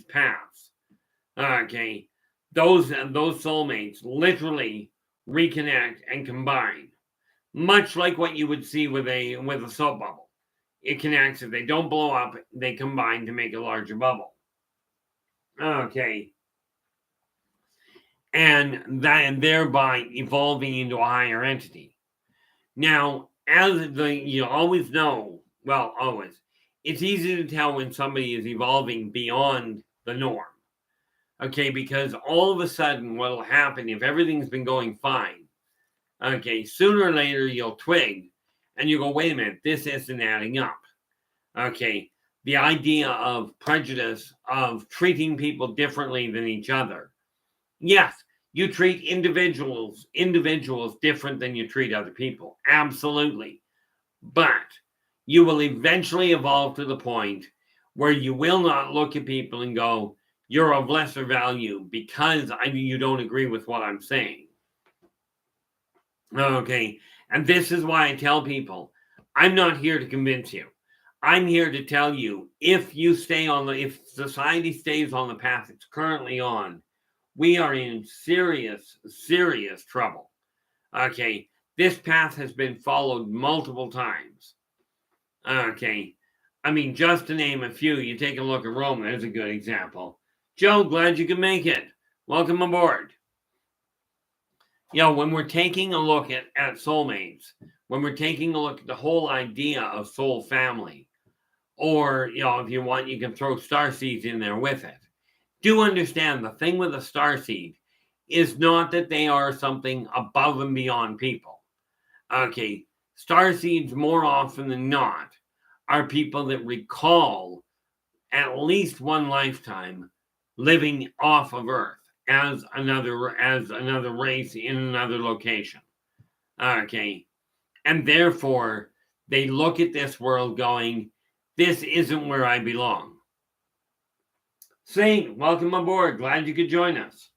pass, okay, those soulmates literally reconnect and combine, much like what you would see with a soap bubble. it connects. If they don't blow up, they combine to make a larger bubble. Okay. And thereby evolving into a higher entity. Now, you always know, well, always, it's easy to tell when somebody is evolving beyond the norm. Okay, because all of a sudden, what will happen if everything's been going fine? Okay, sooner or later you'll twig and you go, wait a minute, this isn't adding up. Okay, the idea of prejudice, of treating people differently than each other. Yes, you treat individuals different than you treat other people. Absolutely. But you will eventually evolve to the point where you will not look at people and go, you're of lesser value because you don't agree with what I'm saying. Okay. And this is why I tell people, I'm not here to convince you. I'm here to tell you, if society stays on the path it's currently on, we are in serious, serious trouble. Okay. This path has been followed multiple times. Okay. I mean, just to name a few, you take a look at Rome, there's a good example. Joe, glad you could make it. Welcome aboard. When we're taking a look at soulmates, when we're taking a look at the whole idea of soul family, or, if you want, you can throw star seeds in there with it. Do understand the thing with a star seed is not that they are something above and beyond people. Okay, star seeds more often than not are people that recall at least one lifetime living off of Earth as another race in another location. Okay, and therefore they look at this world going, this isn't where I belong. Saint, welcome aboard. Glad you could join us.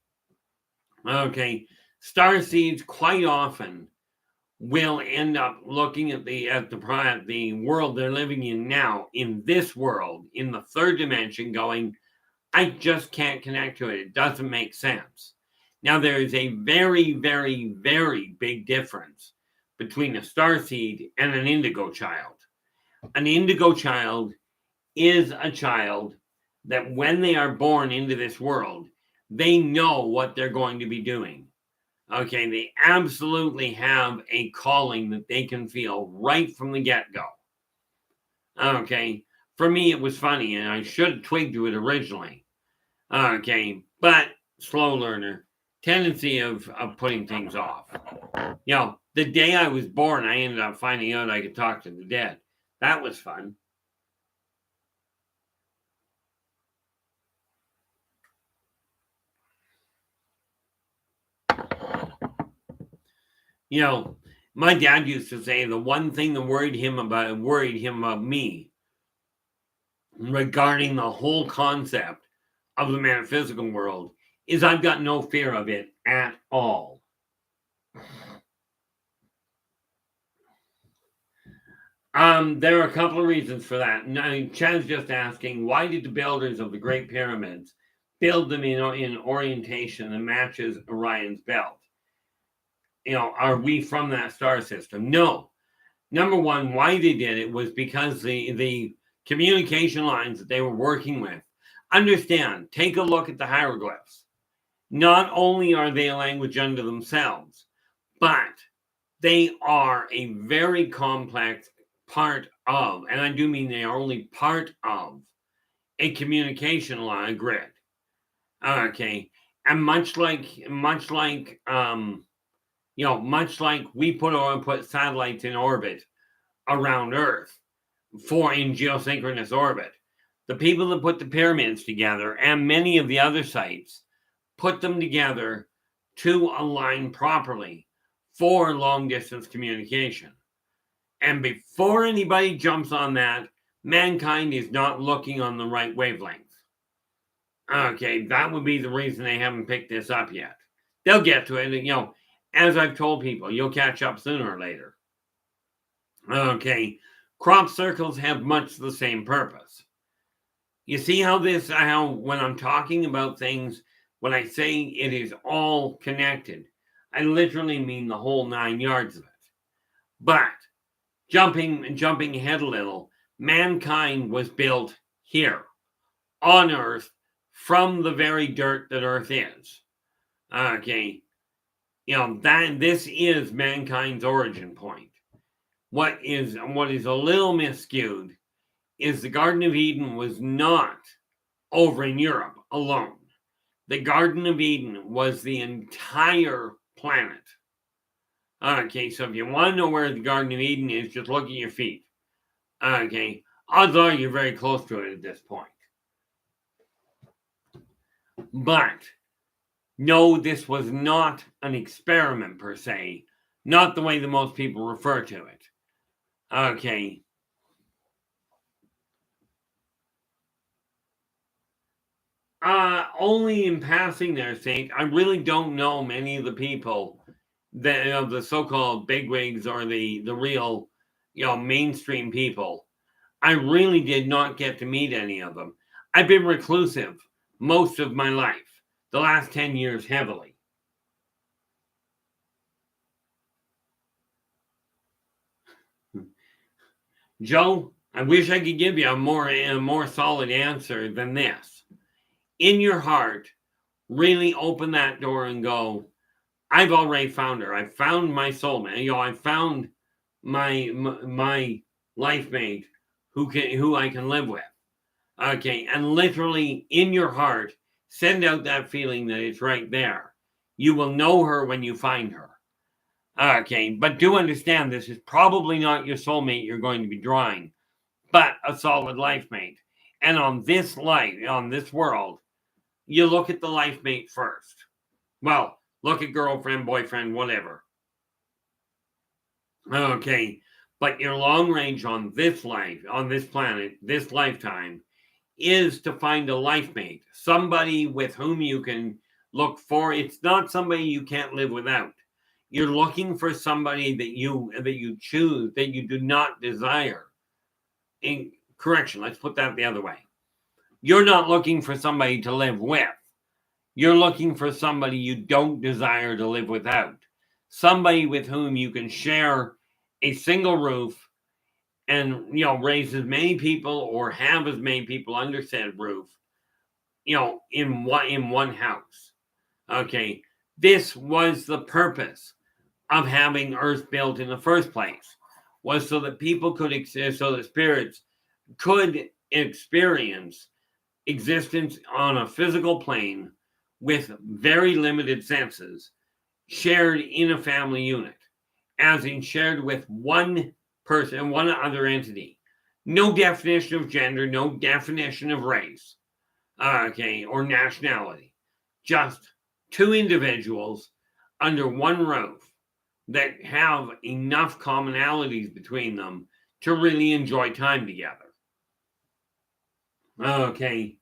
Okay, star seeds quite often will end up looking at the world they're living in now, in this world, in the third dimension, going, I just can't connect to it. It doesn't make sense. Now, there is a very, very, very big difference between a starseed and an indigo child. An indigo child is a child that when they are born into this world, they know what they're going to be doing. Okay, they absolutely have a calling that they can feel right from the get-go. Okay, for me, it was funny, and I should have twigged to it originally. Okay, but slow learner, tendency of putting things off. The day I was born, I ended up finding out I could talk to the dead. That was fun. My dad used to say the one thing that worried him about me regarding the whole concept of the metaphysical world is I've got no fear of it at all. There are a couple of reasons for that. Now, Chad's just asking, why did the builders of the Great Pyramids build them in orientation that matches Orion's belt? Are we from that star system? No. Number one, why they did it was because the communication lines that they were working with. Understand, take a look at the hieroglyphs. Not only are they a language unto themselves, but they are a very complex part of, and I do mean they are only part of, a communication line grid. Okay. And much like we put satellites in orbit around Earth in geosynchronous orbit, the people that put the pyramids together and many of the other sites put them together to align properly for long distance communication. And before anybody jumps on that, mankind is not looking on the right wavelength. Okay, that would be the reason they haven't picked this up yet. They'll get to it. As I've told people, you'll catch up sooner or later. Okay, crop circles have much the same purpose. You see how when I'm talking about things, when I say it is all connected, I literally mean the whole 9 yards of it. But jumping ahead a little, mankind was built here on Earth from the very dirt that Earth is. Okay. This is mankind's origin point. What is a little miscued is the Garden of Eden was not over in Europe alone. The Garden of Eden was the entire planet. Okay, so if you want to know where the Garden of Eden is, just look at your feet. Okay, odds are you're very close to it at this point. But no, this was not an experiment per se, not the way that most people refer to it. Okay. Only in passing there, Saint. I really don't know many of the people that of the so-called bigwigs or the real, mainstream people. I really did not get to meet any of them. I've been reclusive most of my life, the last 10 years heavily. Joe, I wish I could give you a more solid answer than this. In your heart, really open that door and go, I've already found her. I've found my soulmate. I've found my life mate who I can live with. Okay, and literally in your heart, send out that feeling that it's right there. You will know her when you find her. Okay, but do understand this is probably not your soulmate you're going to be drawing, but a solid life mate. And on this world, you look at the life mate first. Well, look at girlfriend, boyfriend, whatever. Okay, but your long range on this life, on this planet, this lifetime, is to find a life mate, somebody with whom you can look for. It's not somebody you can't live without. You're looking for somebody that you choose, that you do not desire. In correction, let's put that the other way. You're not looking for somebody to live with. You're looking for somebody you don't desire to live without. Somebody with whom you can share a single roof and, raise as many people or have as many people under said roof, in one house. Okay. This was the purpose of having Earth built in the first place, was so that people could exist, so that spirits could experience existence on a physical plane with very limited senses, shared in a family unit, as in shared with one person, one other entity. No definition of gender, no definition of race, or nationality. Just two individuals under one roof that have enough commonalities between them to really enjoy time together. Okay.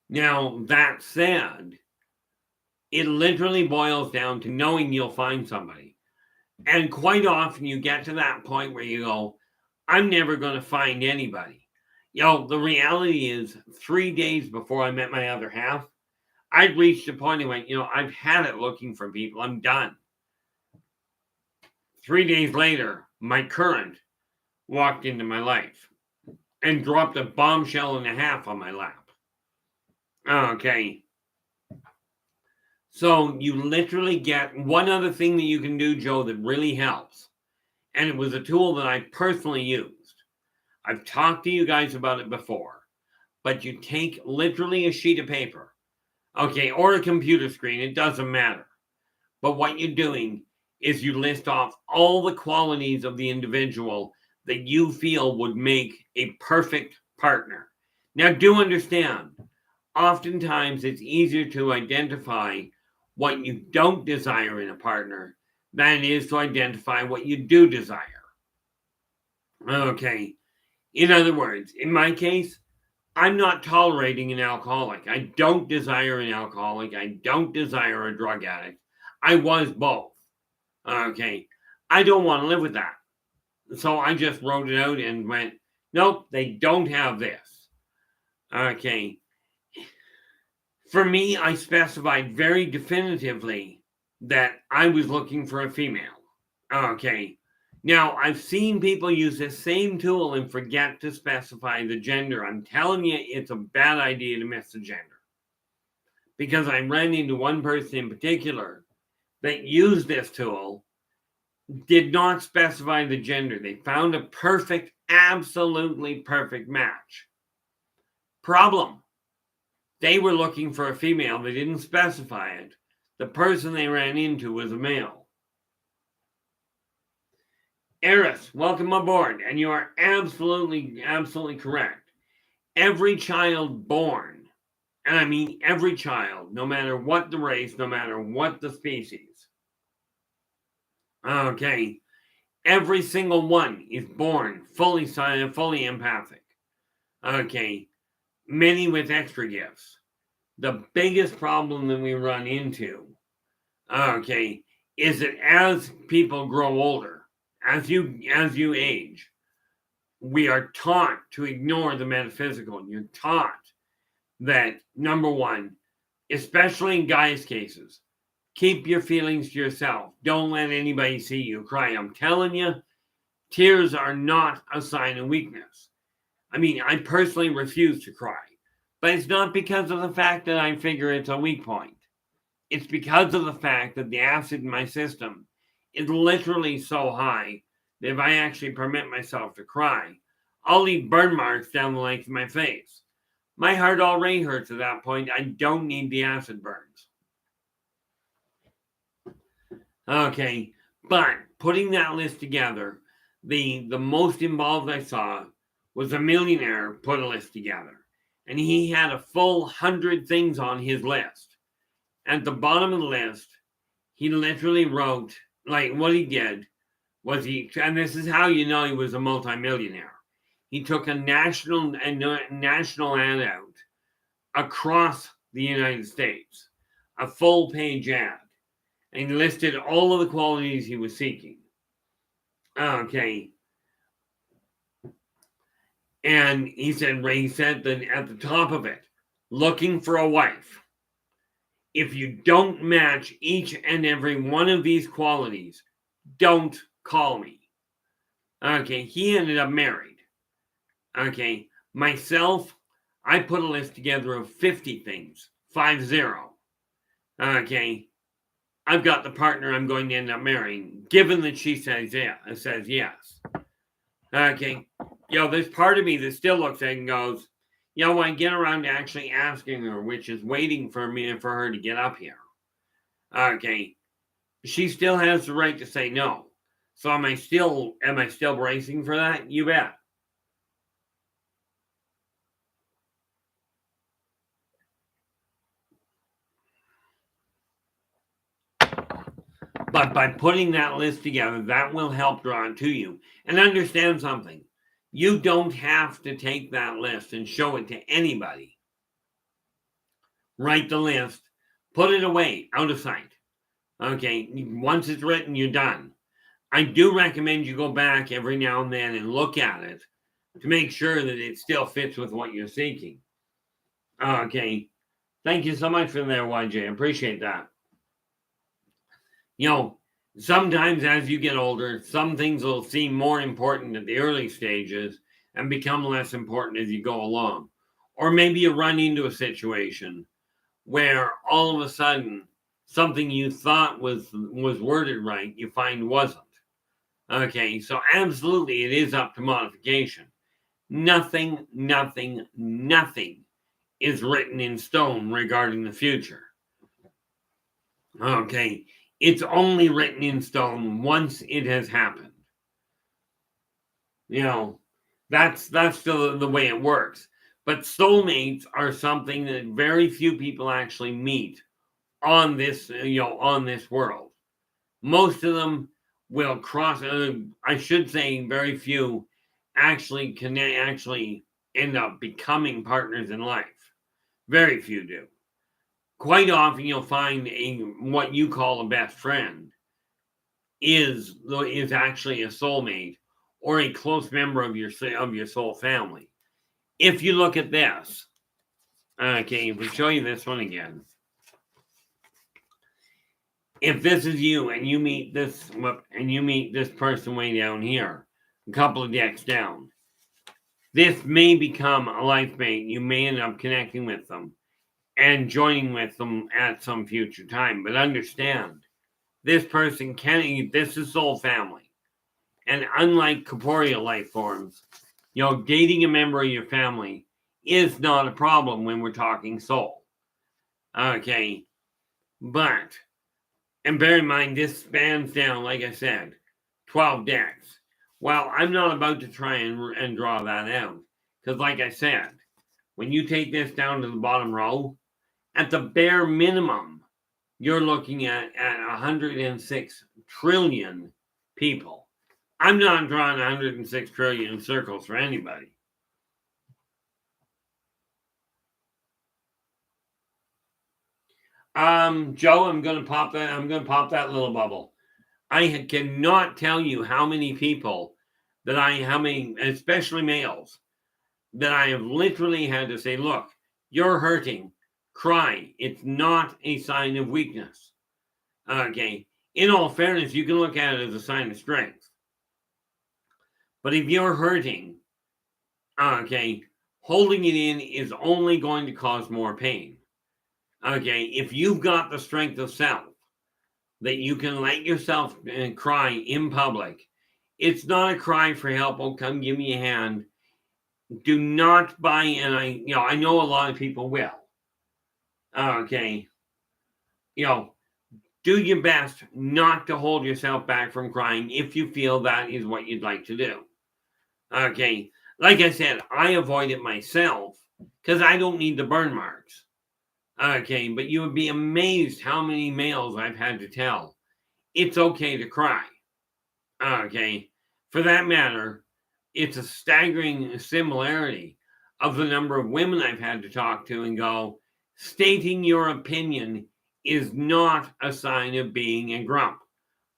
Now, that said, it literally boils down to knowing you'll find somebody. And quite often you get to that point where you go, I'm never going to find anybody. The reality is 3 days before I met my other half, I'd reached a point and went, I've had it looking for people. I'm done. 3 days later, my current walked into my life and dropped a bombshell and a half on my lap. Okay. So you literally get one other thing that you can do, Joe, that really helps. And it was a tool that I personally used. I've talked to you guys about it before. But you take literally a sheet of paper, okay, or a computer screen. It doesn't matter. But what you're doing is you list off all the qualities of the individual that you feel would make a perfect partner. Now, do understand, oftentimes it's easier to identify what you don't desire in a partner than it is to identify what you do desire. Okay. In other words, in my case, I'm not tolerating an alcoholic. I don't desire an alcoholic. I don't desire a drug addict. I was both. Okay. I don't want to live with that. So I just wrote it out and went, nope, they don't have this. Okay. For me, I specified very definitively that I was looking for a female. Okay. Now, I've seen people use this same tool and forget to specify the gender. I'm telling you, it's a bad idea to miss the gender. Because I ran into one person in particular that used this tool, did not specify the gender. They found a perfect, absolutely perfect match. Problem. They were looking for a female. They didn't specify it. The person they ran into was a male. Eris, welcome aboard. And you are absolutely, absolutely correct. Every child born, and I mean every child, no matter what the race, no matter what the species, okay, every single one is born fully empathic. Okay, many with extra gifts. The biggest problem that we run into, okay, is that as people grow older, as you age, we are taught to ignore the metaphysical. You're taught that, number one, especially in guys' cases, keep your feelings to yourself. Don't let anybody see you cry. I'm telling you, tears are not a sign of weakness. I mean, I personally refuse to cry, but it's not because of the fact that I figure it's a weak point. It's because of the fact that the acid in my system is literally so high that if I actually permit myself to cry, I'll leave burn marks down the length of my face. My heart already hurts at that point. I don't need the acid burns. Okay, but putting that list together, the most involved I saw was a millionaire put a list together. And he had a full 100 things on his list. At the bottom of the list, he literally wrote, like what he did was and this is how you know he was a multimillionaire. He took a national ad out across the United States, a full page ad, and listed all of the qualities he was seeking. Okay. And he said that at the top of it, looking for a wife. If you don't match each and every one of these qualities, don't call me. Okay, he ended up married. Okay, myself, I put a list together of 50 things, 50. Okay, I've got the partner I'm going to end up marrying, given that she says yes. Okay, there's part of me that still looks at it and goes, when I get around to actually asking her, which is waiting for her to get up here. Okay, she still has the right to say no. So am I still bracing for that? You bet. But by putting that list together, that will help draw it to you. And understand something. You don't have to take that list and show it to anybody. Write the list, put it away, out of sight. Okay, once it's written, you're done. I do recommend you go back every now and then and look at it to make sure that it still fits with what you're seeking. Okay, thank you so much for that, YJ. I appreciate that. Sometimes as you get older, some things will seem more important at the early stages and become less important as you go along. Or maybe you run into a situation where all of a sudden something you thought was worded right, you find wasn't. Okay, so absolutely it is up to modification. Nothing is written in stone regarding the future. Okay, it's only written in stone once it has happened. That's still the way it works. But soulmates are something that very few people actually meet on this, on this world. Most of them will cross. I should say, very few actually end up becoming partners in life. Very few do. Quite often, you'll find what you call a best friend is actually a soulmate or a close member of your soul family. If you look at this, okay, if we show you this one again, if this is you and you meet this person way down here, a couple of decks down, this may become a life mate. You may end up connecting with them and joining with them at some future time. But understand, this person this is soul family. And unlike corporeal life forms, dating a member of your family is not a problem when we're talking soul. Okay. But, and bear in mind, this spans down, like I said, 12 decks. Well, I'm not about to try and draw that out. Because, like I said, when you take this down to the bottom row, at the bare minimum, you're looking at 106 trillion people. I'm not drawing 106 trillion circles for anybody. Joe, I'm gonna pop that little bubble. I cannot tell you how many people especially males, that I have literally had to say, look, you're hurting, cry. It's not a sign of weakness. Okay. In all fairness, you can look at it as a sign of strength. But if you're hurting, okay, holding it in is only going to cause more pain. Okay. If you've got the strength of self that you can let yourself cry in public, it's not a cry for help. Oh, come give me a hand. Do not buy, and I know a lot of people will. Okay. Do your best not to hold yourself back from crying if you feel that is what you'd like to do. Okay. Like I said, I avoid it myself because I don't need the burn marks. Okay. But you would be amazed how many males I've had to tell it's okay to cry. Okay. For that matter, it's a staggering similarity of the number of women I've had to talk to and go, stating your opinion is not a sign of being a grump.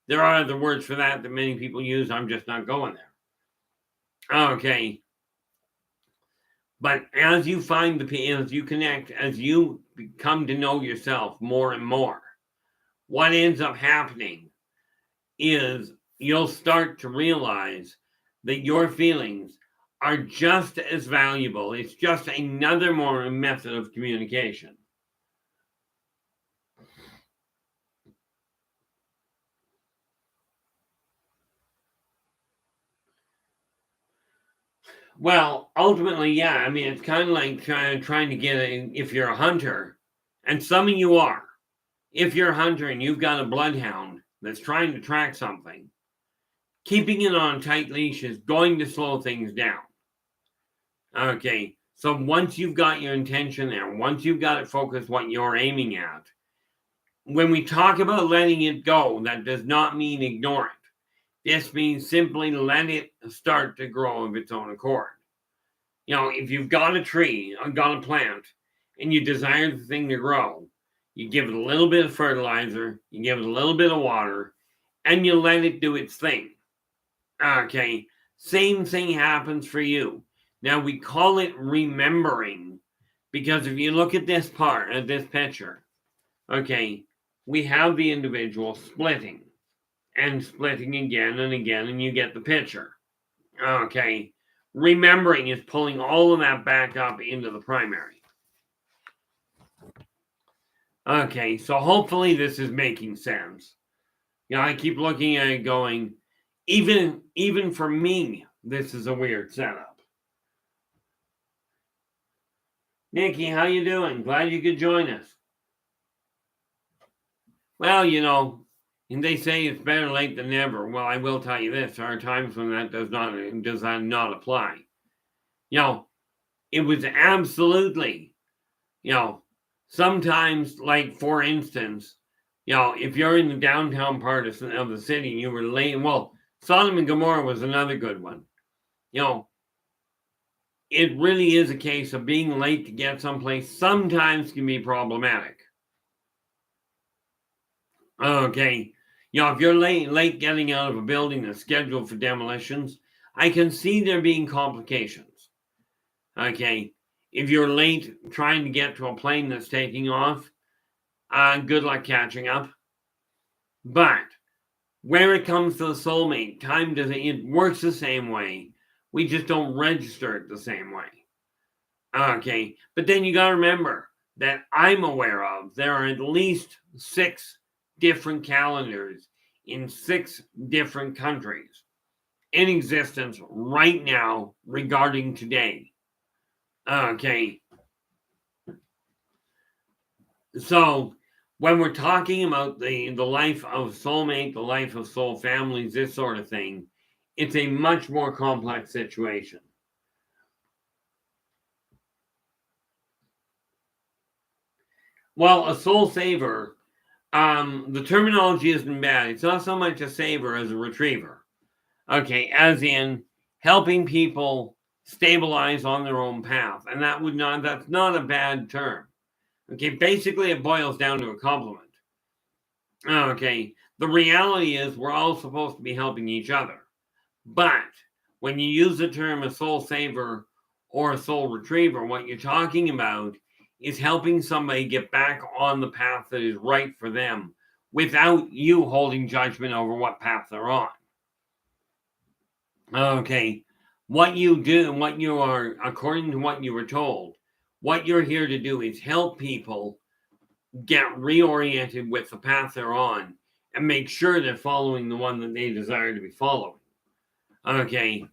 There are other words for that many people use. I'm just not going there. Okay. But as you find as you connect, as you come to know yourself more and more, what ends up happening is you'll start to realize that your feelings are just as valuable. It's just another more method of communication. Well, ultimately, yeah. I mean, it's kind of like trying to get if you're a hunter, and some of you are. If you're a hunter and you've got a bloodhound that's trying to track something, keeping it on a tight leash is going to slow things down. Okay, so once you've got your intention there, once you've got it focused what you're aiming at, when we talk about letting it go, that does not mean ignore it. This means simply let it start to grow of its own accord. If you've got a tree, got a plant, and you desire the thing to grow, you give it a little bit of fertilizer, you give it a little bit of water, and you let it do its thing. Okay, same thing happens for you. Now we call it remembering because if you look at this picture, okay, we have the individual splitting and splitting again and again, and you get the picture. Okay, remembering is pulling all of that back up into the primary. Okay, so hopefully this is making sense. I keep looking at it going, even for me, this is a weird setup. Nikki, how you doing? Glad you could join us. Well, and they say it's better late than never. Well, I will tell you this: there are times when that does not apply. It was absolutely, sometimes, like for instance, if you're in the downtown part of the city, you were late. Well, Sodom and Gomorrah was another good one. It really is a case of being late to get someplace sometimes can be problematic. Okay. If you're late getting out of a building that's scheduled for demolitions, I can see there being complications. Okay. If you're late trying to get to a plane that's taking off, good luck catching up. But where it comes to the soulmate, time doesn't, it works the same way. We just don't register it the same way. Okay. But then you got to remember that I'm aware of, there are at least 6 different calendars in 6 different countries in existence right now regarding today. Okay. So when we're talking about the life of soulmate, the life of soul families, this sort of thing, it's a much more complex situation. Well, a soul saver, the terminology isn't bad. It's not so much a saver as a retriever. Okay, as in helping people stabilize on their own path. And that's not a bad term. Okay, basically it boils down to a compliment. Okay, the reality is we're all supposed to be helping each other. But when you use the term a soul saver or a soul retriever, what you're talking about is helping somebody get back on the path that is right for them without you holding judgment over what path they're on. Okay, what you do, what you are, according to what you were told, what you're here to do is help people get reoriented with the path they're on and make sure they're following the one that they desire to be following. Okay.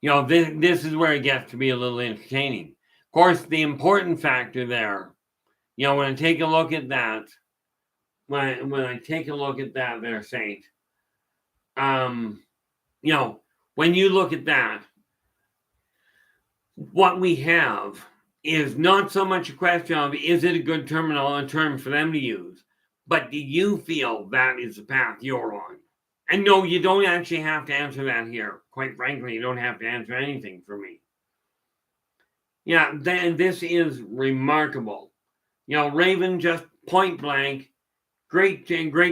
This is where it gets to be a little entertaining. Of course, the important factor there, when I take a look at that, when I take a look at that there, Saint, when you look at that, what we have is not so much a question of is it a good term for them to use, but do you feel that is the path you're on? And no, you don't actually have to answer that here. Quite frankly, you don't have to answer anything for me. Yeah, this is remarkable. Raven, just point blank, great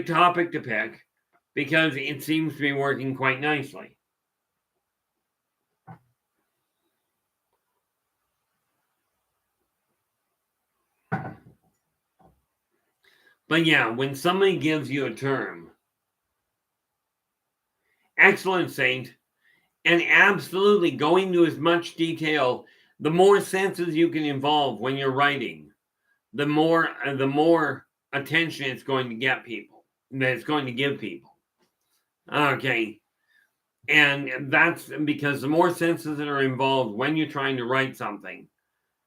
topic to pick because it seems to be working quite nicely. But yeah, when somebody gives you a term, excellent, Saint, and absolutely go into as much detail. The more senses you can involve when you're writing, the more attention it's going to get people. That it's going to give people. Okay, and that's because the more senses that are involved when you're trying to write something,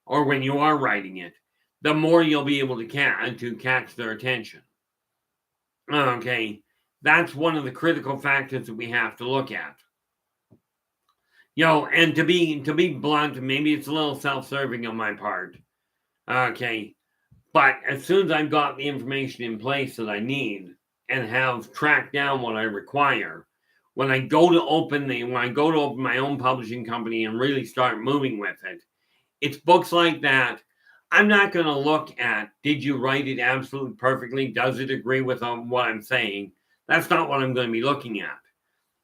or when you are writing it, the more you'll be able to catch their attention. Okay, that's one of the critical factors that we have to look at. And to be blunt, maybe it's a little self-serving on my part. Okay, but as soon as I've got the information in place that I need and have tracked down what I require, when I go to open my own publishing company and really start moving with it, it's books like that. I'm not going to look at, did you write it absolutely perfectly? Does it agree with what I'm saying? That's not what I'm going to be looking at.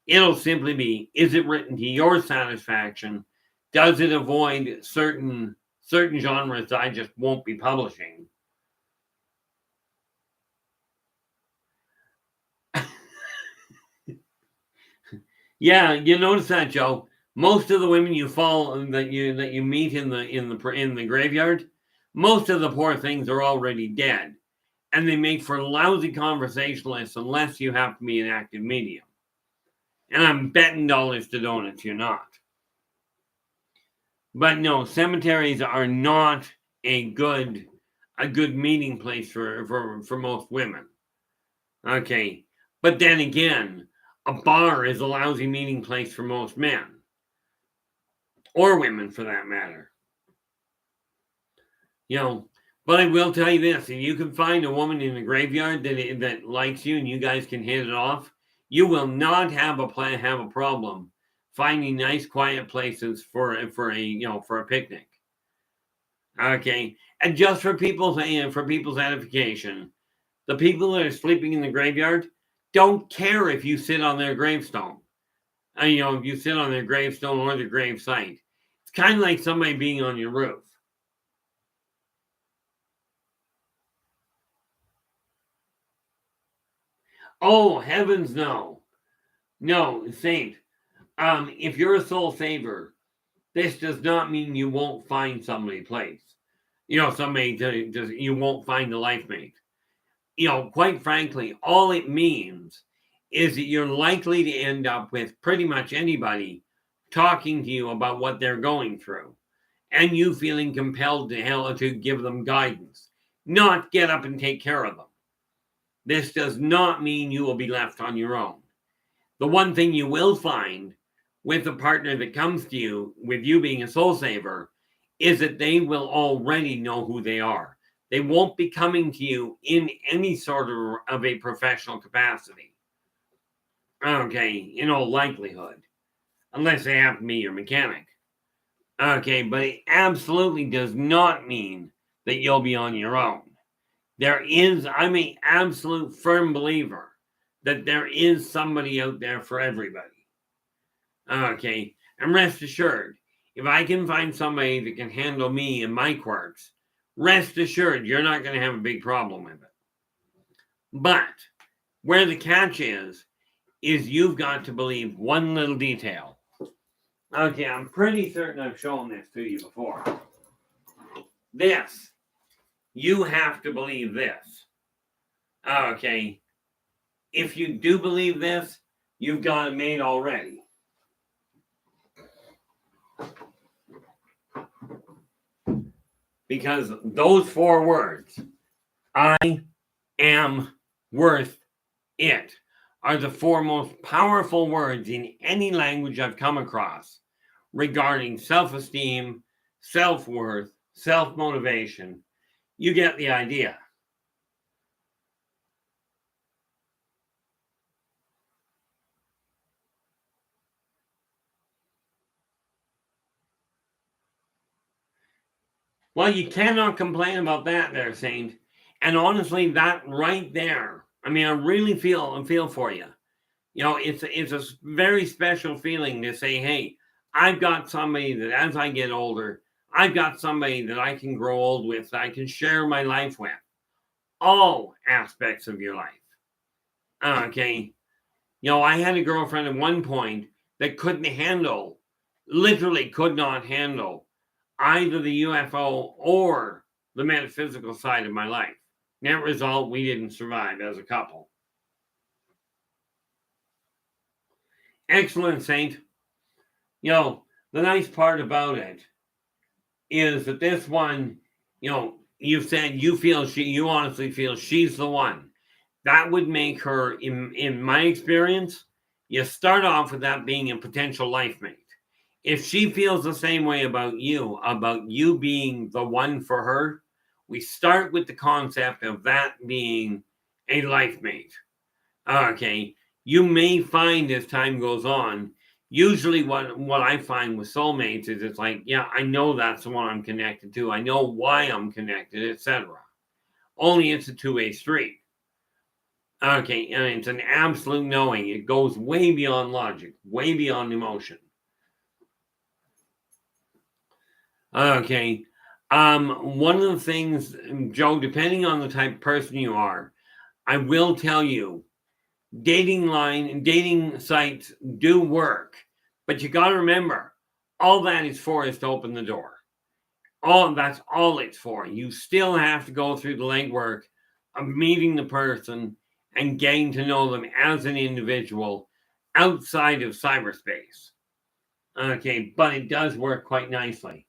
It'll simply be, is it written to your satisfaction? Does it avoid certain genres that I just won't be publishing? Yeah, you notice that, Joe. Most of the women you fall that you meet in the graveyard, most of the poor things are already dead, and they make for lousy conversationalists unless you have to be an active medium. And I'm betting dollars to donuts you're not. But no, cemeteries are not a good meeting place for most women. Okay, but then again, a bar is a lousy meeting place for most men. Or women for that matter. But I will tell you this, if you can find a woman in the graveyard that likes you and you guys can hit it off, you will not have a problem finding nice quiet places for a picnic. Okay. And just for people's edification, the people that are sleeping in the graveyard don't care if you sit on their gravestone. If you sit on their gravestone or their grave site. It's kind of like somebody being on your roof. Oh, heavens no. No, Saint. If you're a soul saver, this does not mean you won't find somebody place. Somebody you won't find a life mate. Quite frankly, all it means is that you're likely to end up with pretty much anybody talking to you about what they're going through and you feeling compelled to give them guidance, not get up and take care of them. This does not mean you will be left on your own. The one thing you will find with a partner that comes to you, with you being a soul saver, is that they will already know who they are. They won't be coming to you in any sort of a professional capacity. Okay, in all likelihood, unless they happen to be your mechanic. Okay, but it absolutely does not mean that you'll be on your own. I'm an absolute firm believer that there is somebody out there for everybody. Okay, and rest assured, if I can find somebody that can handle me and my quirks, rest assured you're not going to have a big problem with it. But where the catch is you've got to believe one little detail. Okay, I'm pretty certain I've shown this to you before. This. You have to believe this. Okay. If you do believe this, you've got it made already. Because those 4 words, I am worth it, are the 4 most powerful words in any language I've come across regarding self-esteem, self-worth, self-motivation. You get the idea. Well, you cannot complain about that there, Saint. And honestly, that right there, I mean, I really feel for you. It's a very special feeling to say, hey, I've got somebody that as I get older, I've got somebody that I can grow old with, that I can share my life with. All aspects of your life. Okay. I had a girlfriend at one point that literally could not handle either the UFO or the metaphysical side of my life. Net result, we didn't survive as a couple. Excellent, Saint. The nice part about it is that this one, you said you honestly feel she's the one. That would make her, in my experience, you start off with that being a potential life mate. If she feels the same way about you being the one for her, we start with the concept of that being a life mate. Okay. You may find as time goes on, usually what I find with soulmates is it's like, yeah, I know that's the one I'm connected to. I know why I'm connected, etc. Only it's a two-way street. Okay, and it's an absolute knowing. It goes way beyond logic, way beyond emotion. Okay. One of the things, Joe, depending on the type of person you are, I will tell you, dating sites do work, but you got to remember, all that is for is to open the door. That's all it's for. You still have to go through the legwork of meeting the person and getting to know them as an individual outside of cyberspace. Okay, but it does work quite nicely.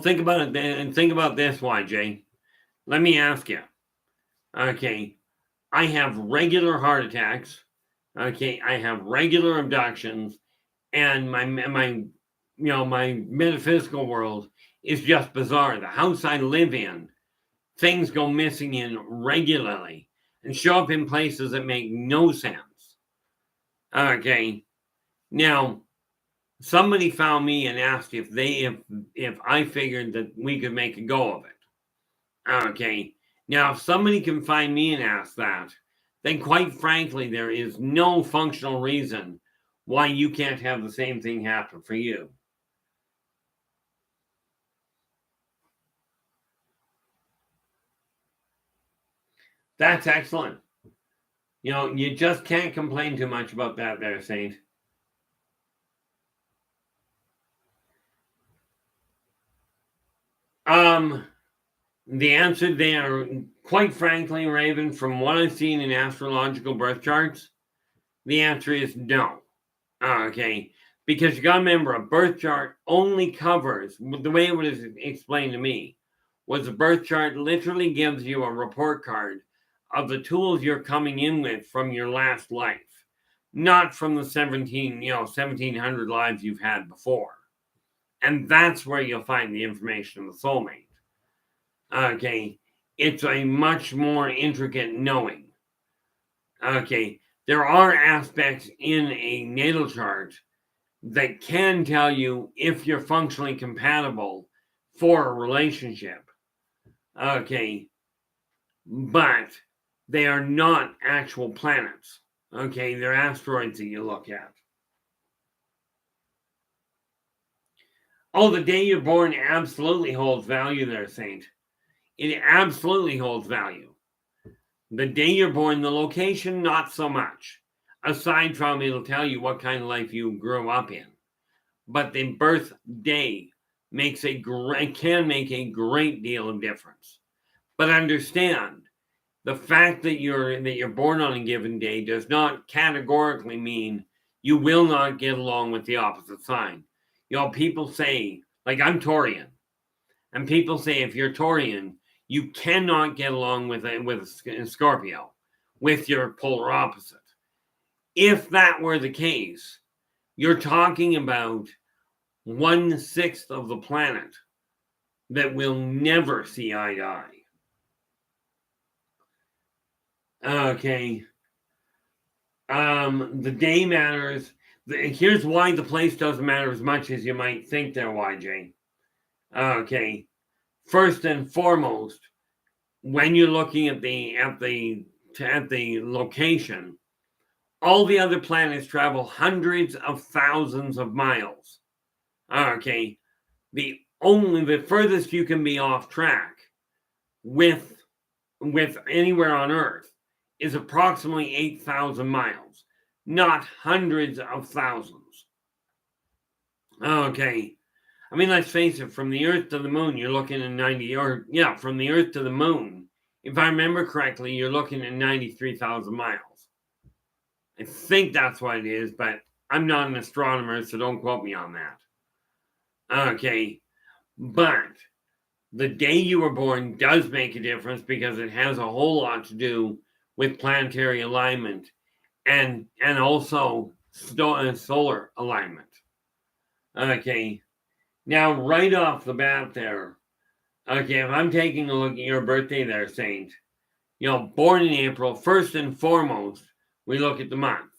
Think about it and think about this, YJ. Let me ask you. Okay, I have regular heart attacks. Okay, I have regular abductions, and my metaphysical world is just bizarre. The house I live in, things go missing in regularly and show up in places that make no sense. Okay, now somebody found me and asked if I figured that we could make a go of it. Okay, now if somebody can find me and ask that, then quite frankly, there is no functional reason why you can't have the same thing happen for you. That's excellent. You just can't complain too much about that there, Saint. The answer there, quite frankly, Raven, from what I've seen in astrological birth charts, the answer is no. Okay. Because you got to remember, a birth chart only covers, the way it was explained to me, was a birth chart literally gives you a report card of the tools you're coming in with from your last life, not from the 1700 lives you've had before. And that's where you'll find the information of the soulmate. Okay. It's a much more intricate knowing. Okay. There are aspects in a natal chart that can tell you if you're functionally compatible for a relationship. Okay. But they are not actual planets. Okay. They're asteroids that you look at. Oh, the day you're born absolutely holds value there, Saint. It absolutely holds value. The day you're born, the location, not so much. Aside from it'll tell you what kind of life you grew up in. But the birth day can make a great deal of difference. But understand, the fact that you're born on a given day does not categorically mean you will not get along with the opposite sign. People say, like I'm Taurian, and people say if you're Taurian, you cannot get along with a Scorpio, with your polar opposite. If that were the case, you're talking about 1/6 of the planet that will never see eye to eye. Okay. The day matters. Here's why the place doesn't matter as much as you might think there, YJ. Okay. First and foremost, when you're looking at the location, all the other planets travel hundreds of thousands of miles. Okay. The furthest you can be off track with anywhere on Earth is approximately 8,000 miles, not hundreds of thousands. Okay. I mean, let's face it, from the Earth to the moon, you're looking at 90, from the Earth to the moon, if I remember correctly, you're looking at 93,000 miles. I think that's what it is, but I'm not an astronomer, so don't quote me on that. Okay. But the day you were born does make a difference because it has a whole lot to do with planetary alignment and also solar alignment. Okay. Now, right off the bat there, okay, if I'm taking a look at your birthday there, Saint, born in April, first and foremost, we look at the month,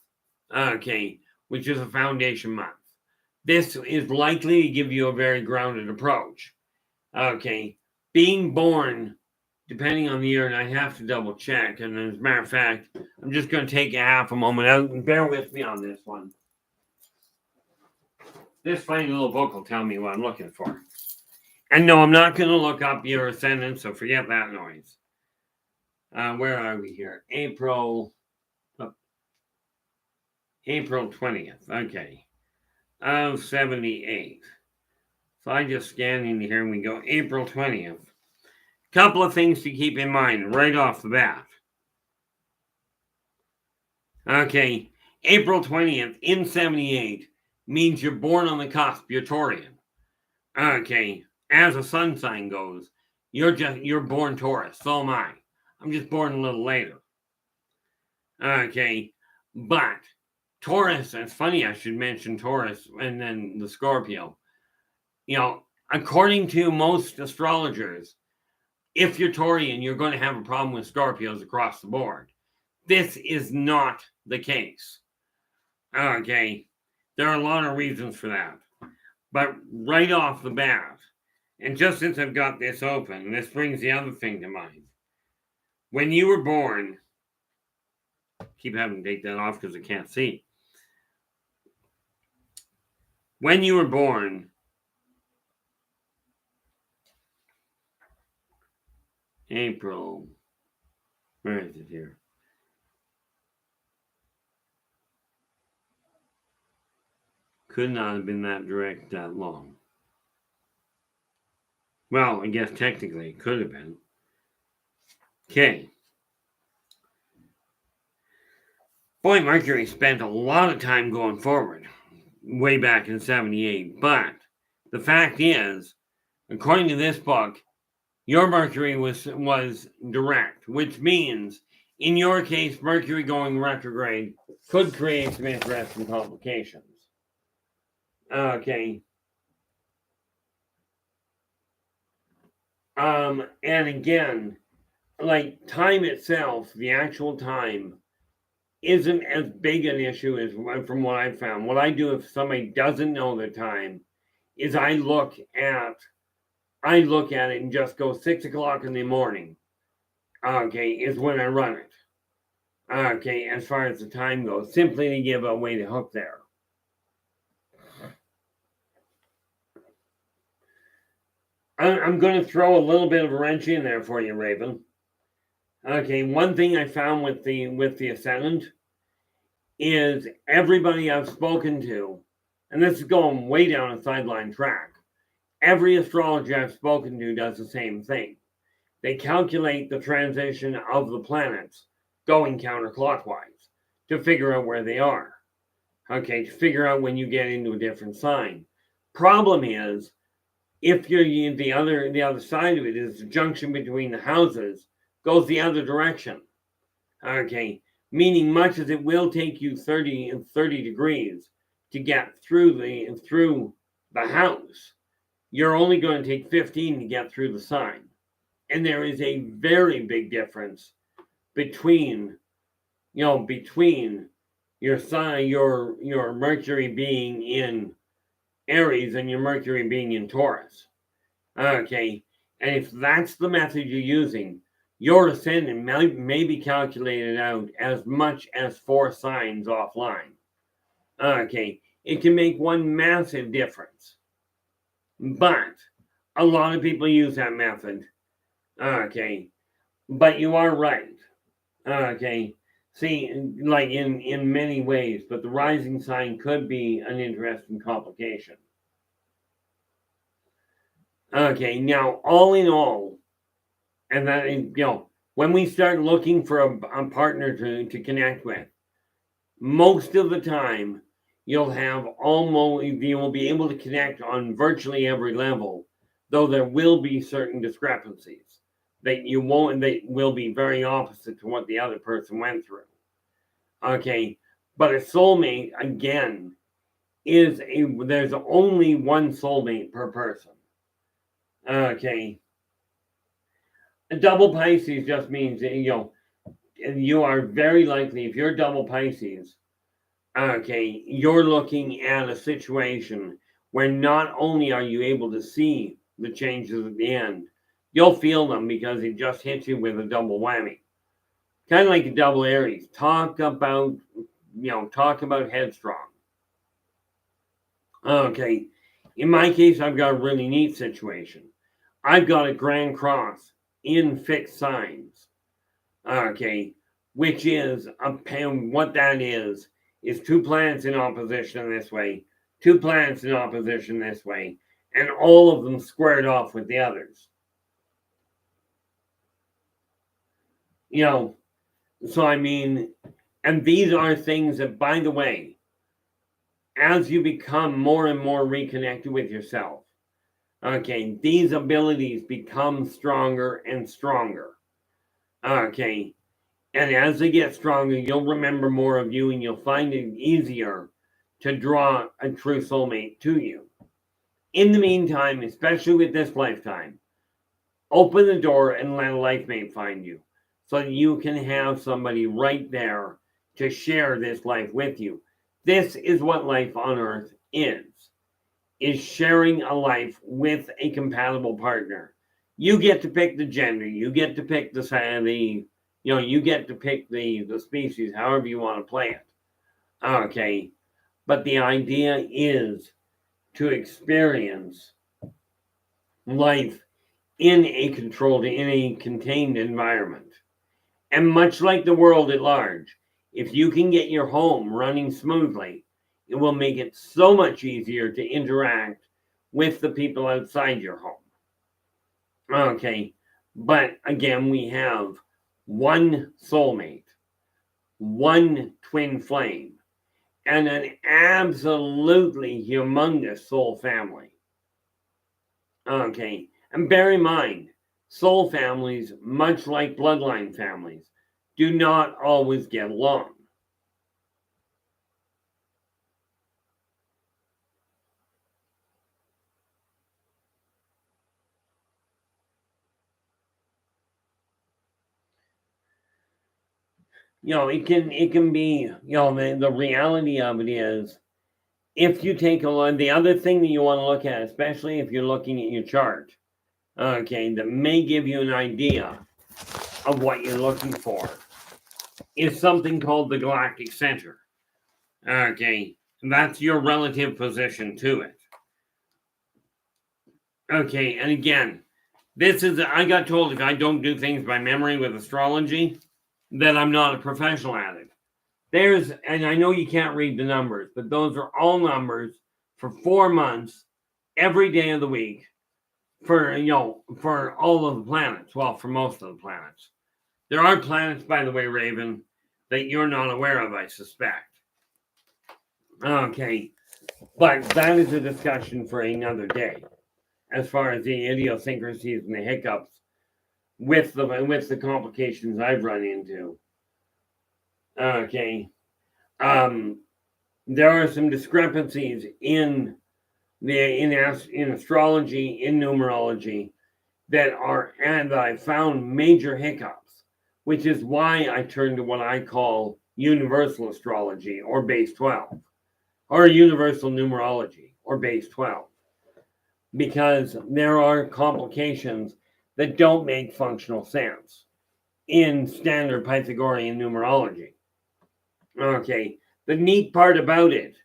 okay, which is a foundation month. This is likely to give you a very grounded approach. Okay, being born, depending on the year, and I have to double check, and as a matter of fact, I'm just going to take a half a moment out and bear with me on this one. This funny little book will tell me what I'm looking for. And no, I'm not going to look up your ascendant, so forget that noise. Where are we here? April 20th. Okay. Of 78. So I just scan in here and we go April 20th. Couple of things to keep in mind right off the bat. Okay. April 20th in 78 means you're born on the cusp. You're Taurian. Okay. As a sun sign goes, you're born Taurus. So am I. I'm just born a little later. Okay. But Taurus, it's funny I should mention Taurus and then the Scorpio. According to most astrologers, if you're Taurian, you're going to have a problem with Scorpios across the board. This is not the case. Okay. There are a lot of reasons for that. But right off the bat, and just since I've got this open, this brings the other thing to mind. When you were born, keep having to take that off because I can't see. When you were born, April, Where is it here? Could not have been that direct that long. Well, I guess technically it could have been. Okay. Boy, Mercury spent a lot of time going forward, way back in 78. But the fact is, according to this book, your Mercury was direct, which means, in your case, Mercury going retrograde could create some interesting complications. Okay. And again, like time itself, the actual time isn't as big an issue as from what I've found. What I do if somebody doesn't know the time is I look at it and just go 6 o'clock in the morning. Okay, is when I run it. Okay, as far as the time goes, simply to give a way to hook there. I'm going to throw a little bit of a wrench in there for you, Raven. Okay, one thing I found with the ascendant is everybody I've spoken to, and this is going way down a sideline track. Every astrologer I've spoken to does the same thing. They calculate the transition of the planets going counterclockwise to figure out where they are. Okay, to figure out when you get into a different sign. Problem is, if you're the other side of it is the junction between the houses goes the other direction. Okay, meaning much as it will take you 30 degrees to get through the house, you're only going to take 15 to get through the sign. And there is a very big difference between your sign, your Mercury being in Aries and your Mercury being in Taurus. Okay, and if that's the method you're using, your ascendant may be calculated out as much as 4 signs offline. Okay, it can make one massive difference. But a lot of people use that method. Okay, but you are right. Okay, see, like in many ways, but the rising sign could be an interesting complication. Okay, now all in all, and that when we start looking for a partner to connect with, most of the time you will be able to connect on virtually every level, though there will be certain discrepancies that you won't, they will be very opposite to what the other person went through. Okay, but a soulmate again there's only one soulmate per person. Okay, a double Pisces just means that, you are very likely, if you're double Pisces, okay, you're looking at a situation where not only are you able to see the changes at the end, you'll feel them because it just hits you with a double whammy. Kind of like a double Aries. Talk about headstrong. Okay, in my case, I've got a really neat situation. I've got a Grand Cross in fixed signs. Okay, which is what that is 2 planets in opposition this way, 2 planets in opposition this way, and all of them squared off with the others. So I mean, and these are things that, by the way, as you become more and more reconnected with yourself, okay, these abilities become stronger and stronger. Okay, and as they get stronger, you'll remember more of you and you'll find it easier to draw a true soulmate to you. In the meantime, especially with this lifetime, open the door and let a life mate find you so that you can have somebody right there to share this life with you. This is what life on Earth is sharing a life with a compatible partner. You get to pick the gender, you get to pick you get to pick the species, however you want to play it. Okay, but the idea is to experience life in a contained environment. And much like the world at large, if you can get your home running smoothly, it will make it so much easier to interact with the people outside your home. Okay, but again, we have one soulmate, one twin flame, and an absolutely humongous soul family. Okay, and bear in mind, soul families, much like bloodline families, do not always get along. It can be, the reality of it is, if you take a look, the other thing that you want to look at, especially if you're looking at your chart, okay, that may give you an idea of what you're looking for, is something called the galactic center. Okay, that's your relative position to it. Okay, and again, I got told if I don't do things by memory with astrology, that I'm not a professional at it. And I know you can't read the numbers, but those are all numbers for 4 months, every day of the week, for all of the planets. Well, for most of the planets. There are planets, by the way, Raven, that you're not aware of, I suspect. Okay, but that is a discussion for another day, as far as the idiosyncrasies and the hiccups with the complications I've run into. Okay, there are some discrepancies in astrology, in numerology, that I found major hiccups, which is why I turned to what I call universal astrology, or base 12, or universal numerology, or base 12, because there are complications that don't make functional sense in standard Pythagorean numerology. Okay, the neat part about it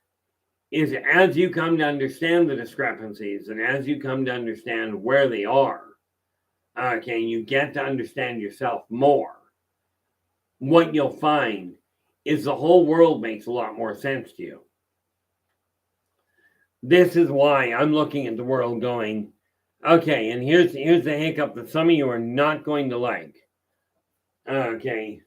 is, as you come to understand the discrepancies and as you come to understand where they are, okay, you get to understand yourself more. What you'll find is the whole world makes a lot more sense to you. This is why I'm looking at the world going, okay, and here's the hiccup that some of you are not going to like. Okay.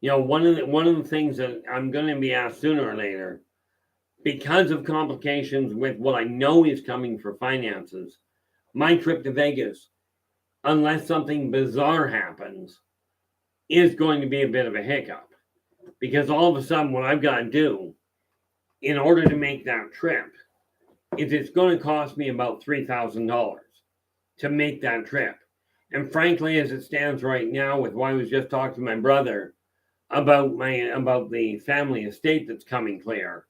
One of the things that I'm going to be asked sooner or later, because of complications with what I know is coming for finances, my trip to Vegas, unless something bizarre happens, is going to be a bit of a hiccup. Because all of a sudden, what I've got to do in order to make that trip is, it's going to cost me about $3,000 to make that trip. And frankly, as it stands right now, with what I was just talking to my brother about the family estate that's coming clear,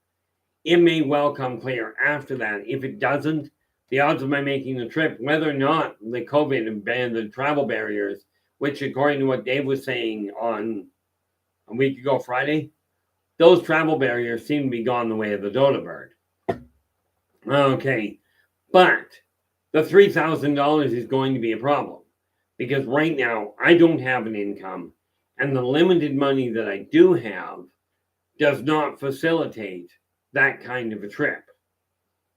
it may well come clear after that. If it doesn't, the odds of my making the trip, whether or not the COVID and the travel barriers, which according to what Dave was saying on a week ago Friday, those travel barriers seem to be gone the way of the dodo bird. Okay, but the $3,000 is going to be a problem, because right now I don't have an income, and the limited money that I do have does not facilitate that kind of a trip.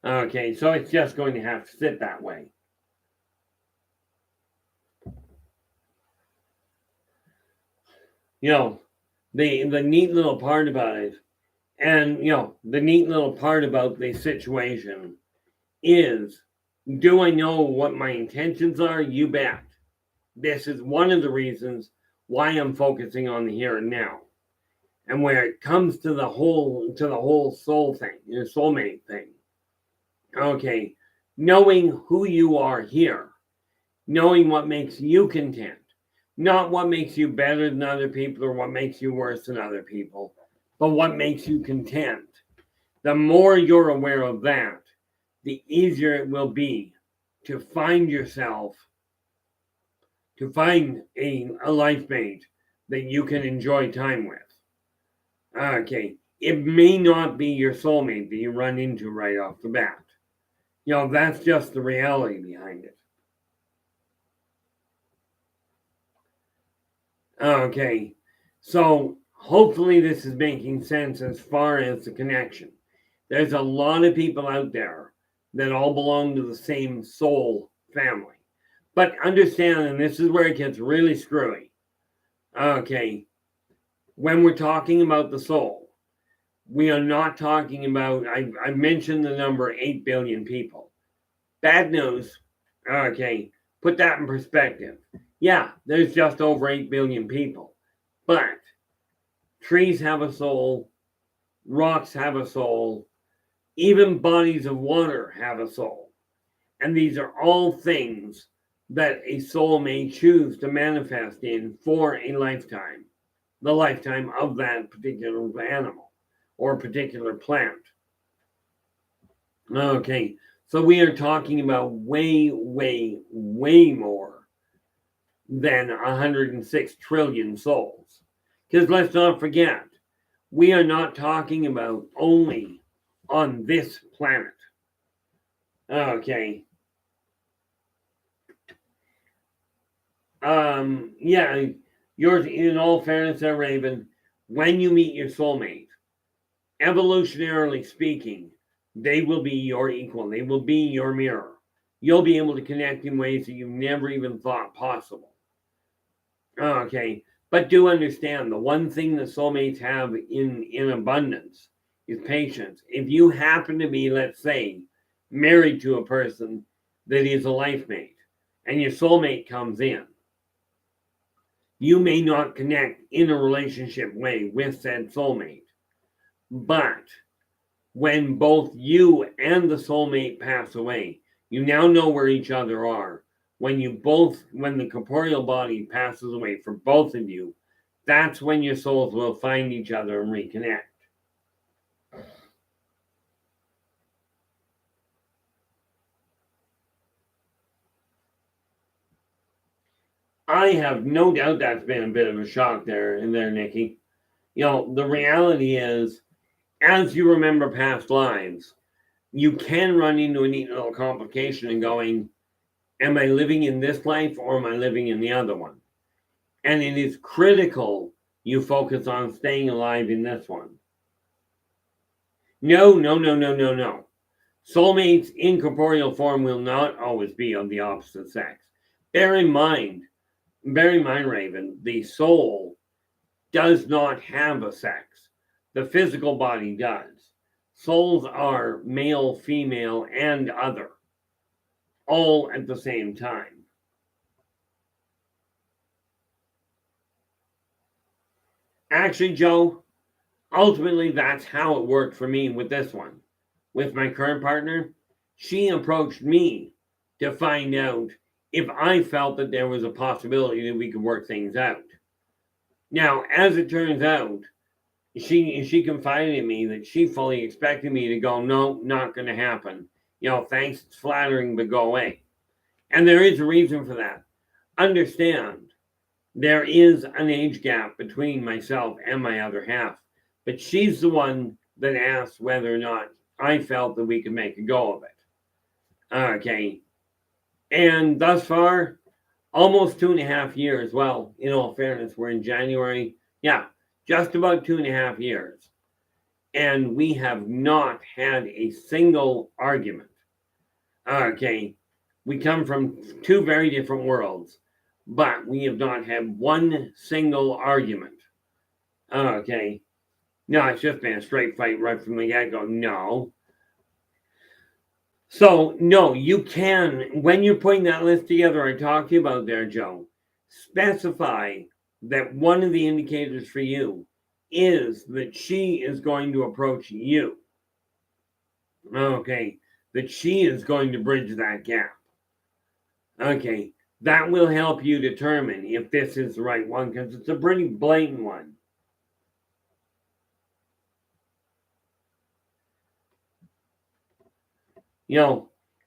Okay, so it's just going to have to sit that way. The neat little part about it, and the neat little part about the situation is, do I know what my intentions are? You bet. This is one of the reasons why I'm focusing on the here and now. And where it comes to the whole soul thing, your soulmate thing. Okay, knowing who you are here, knowing what makes you content, not what makes you better than other people or what makes you worse than other people, but what makes you content. The more you're aware of that, the easier it will be to find yourself, to find a life mate that you can enjoy time with. Okay, it may not be your soulmate that you run into right off the bat. That's just the reality behind it. Okay, so hopefully this is making sense as far as the connection. There's a lot of people out there that all belong to the same soul family. But understand, and this is where it gets really screwy. Okay, when we're talking about the soul, we are not talking about, I mentioned the number 8 billion people. Bad news. Okay, put that in perspective. Yeah, there's just over 8 billion people. But trees have a soul, rocks have a soul, even bodies of water have a soul. And these are all things that a soul may choose to manifest in for a lifetime, the lifetime of that particular animal or particular plant. Okay, so we are talking about way, way, way more than 106 trillion souls. Because let's not forget, we are not talking about only on this planet. Okay. Yeah, yours, in all fairness, Raven, when you meet your soulmate, evolutionarily speaking, they will be your equal. They will be your mirror. You'll be able to connect in ways that you never even thought possible. Okay, but do understand the one thing the soulmates have in abundance is patience. If you happen to be, let's say, married to a person that is a life mate, and your soulmate comes in, you may not connect in a relationship way with said soulmate. But when both you and the soulmate pass away, you now know where each other are. When the corporeal body passes away for both of you, that's when your souls will find each other and reconnect. I have no doubt that's been a bit of a shock there, Nikki. The reality is, as you remember past lives, you can run into a neat little complication in going, am I living in this life or am I living in the other one? And it is critical you focus on staying alive in this one. No, no, no, no, no, no. Soulmates in corporeal form will not always be of the opposite sex. Bear in mind, Raven, the soul does not have a sex. The physical body does. Souls are male, female, and other, all at the same time. Actually, Joe, ultimately, that's how it worked for me with this one. With my current partner, she approached me to find out if I felt that there was a possibility that we could work things out. Now, as it turns out, she confided in me that she fully expected me to go, no, not going to happen. Thanks, it's flattering, but go away. And there is a reason for that. Understand, there is an age gap between myself and my other half, but she's the one that asked whether or not I felt that we could make a go of it. Okay. And thus far, almost 2.5 years. Well, in all fairness, we're in January. Yeah, just about 2.5 years. And we have not had a single argument. Okay. We come from two very different worlds, but we have not had one single argument. Okay. No, it's just been a straight fight right from the get-go. No. So, no, you can, when you're putting that list together I talked to you about there, Joe, specify that one of the indicators for you is that she is going to approach you. Okay, that she is going to bridge that gap. Okay, that will help you determine if this is the right one, because it's a pretty blatant one.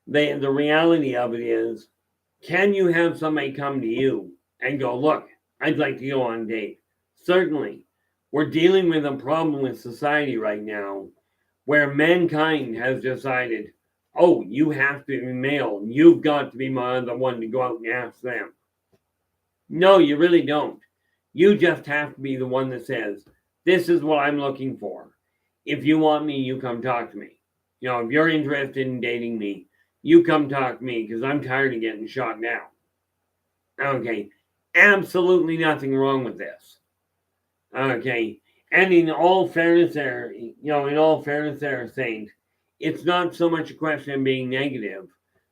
The reality of it is, can you have somebody come to you and go, look, I'd like to go on a date? Certainly. We're dealing with a problem with society right now where mankind has decided oh, you have to be male. You've got to be the one to go out and ask them. No, you really don't. You just have to be the one that says, this is what I'm looking for. If you want me, you come talk to me. If you're interested in dating me, you come talk to me because I'm tired of getting shot down. Okay. Absolutely nothing wrong with this. Okay. And in all fairness there, Saint, it's not so much a question of being negative,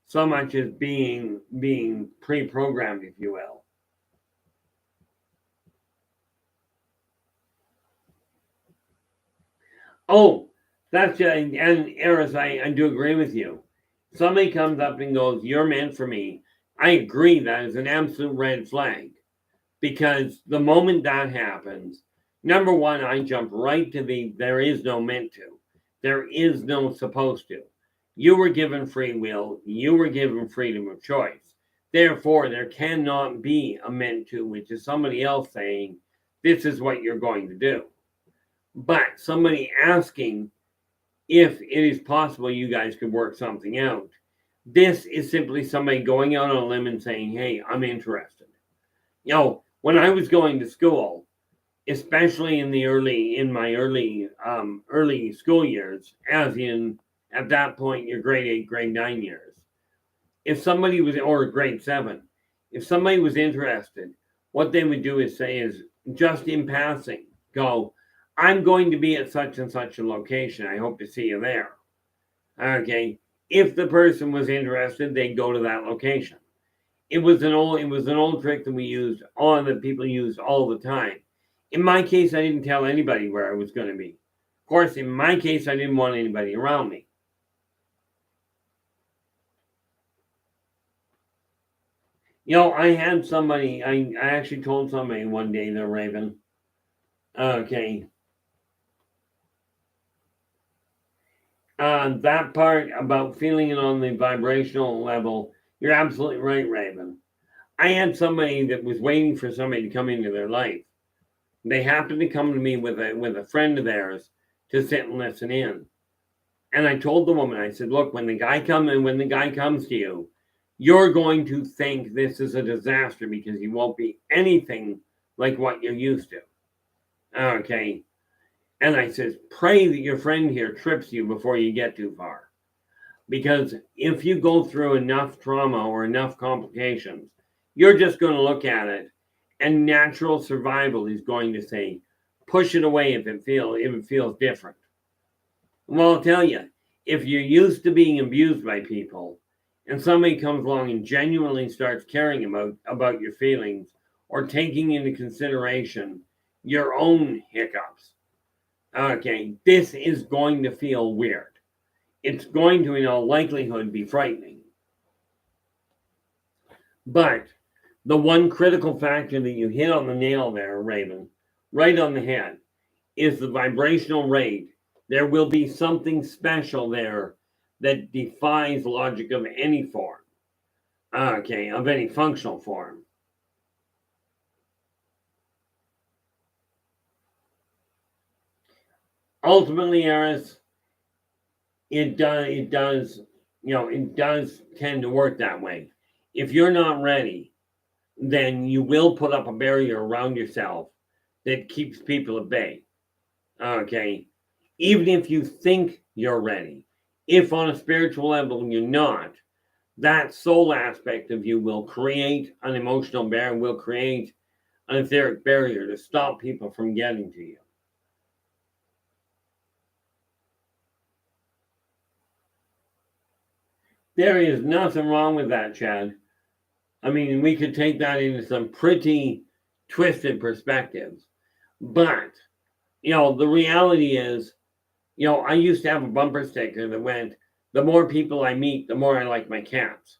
so much as being pre-programmed, if you will. Oh, that's and Eris, I do agree with you. Somebody comes up and goes, "You're meant for me." I agree that is an absolute red flag because the moment that happens, number one, I jump right to there is no meant to, there is no supposed to. You were given free will. You were given freedom of choice. Therefore, there cannot be a meant to, which is somebody else saying, "This is what you're going to do." But somebody asking if it is possible you guys could work something out. This is simply somebody going out on a limb and saying, hey, I'm interested. When I was going to school, especially in my early school years, as in at that point your grade 8, grade 9 years, if somebody was, or grade 7, if somebody was interested, what they would do is say is just in passing, go, I'm going to be at such and such a location. I hope to see you there. Okay. If the person was interested, they'd go to that location. It was an old trick that people used all the time. In my case, I didn't tell anybody where I was going to be. Of course, in my case, I didn't want anybody around me. I had somebody, I actually told somebody one day, the Raven, okay, that part about feeling it on the vibrational level, you're absolutely right, Raven. I had somebody that was waiting for somebody to come into their life. They happened to come to me with a friend of theirs to sit and listen in. And I told the woman, I said, look, when the guy comes to you, you're going to think this is a disaster because he won't be anything like what you're used to. Okay. And I says, pray that your friend here trips you before you get too far. Because if you go through enough trauma or enough complications, you're just going to look at it and natural survival is going to say, push it away if it feels different. Well, I'll tell you, if you're used to being abused by people and somebody comes along and genuinely starts caring about your feelings or taking into consideration your own hiccups, okay, this is going to feel weird. It's going to, in all likelihood, be frightening. But the one critical factor that you hit on the nail there, Raven, right on the head, is the vibrational rate. There will be something special there that defies logic of any form, okay, of any functional form. Ultimately, Eris, it does tend to work that way. If you're not ready, then you will put up a barrier around yourself that keeps people at bay. Okay. Even if you think you're ready, if on a spiritual level you're not, that soul aspect of you will create an emotional barrier, will create an etheric barrier to stop people from getting to you. There is nothing wrong with that, Chad. I mean, we could take that into some pretty twisted perspectives. But, the reality is, I used to have a bumper sticker that went, the more people I meet, the more I like my cats.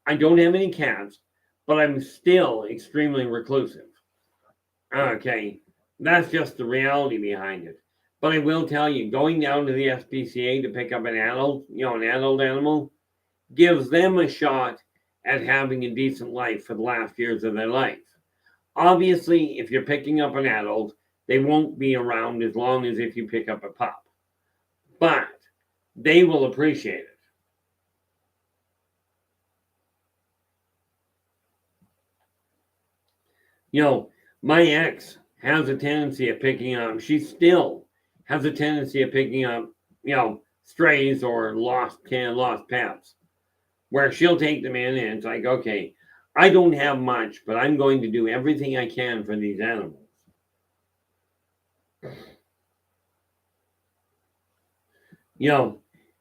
I don't have any cats, but I'm still extremely reclusive. Okay, that's just the reality behind it. But I will tell you, going down to the SPCA to pick up an adult animal, gives them a shot at having a decent life for the last years of their life. Obviously, if you're picking up an adult, they won't be around as long as if you pick up a pup. But they will appreciate it. You know, my ex has a tendency of picking up, she still has a tendency of picking up, strays or lost pets, where she'll take them in and it's like, okay, I don't have much, but I'm going to do everything I can for these animals.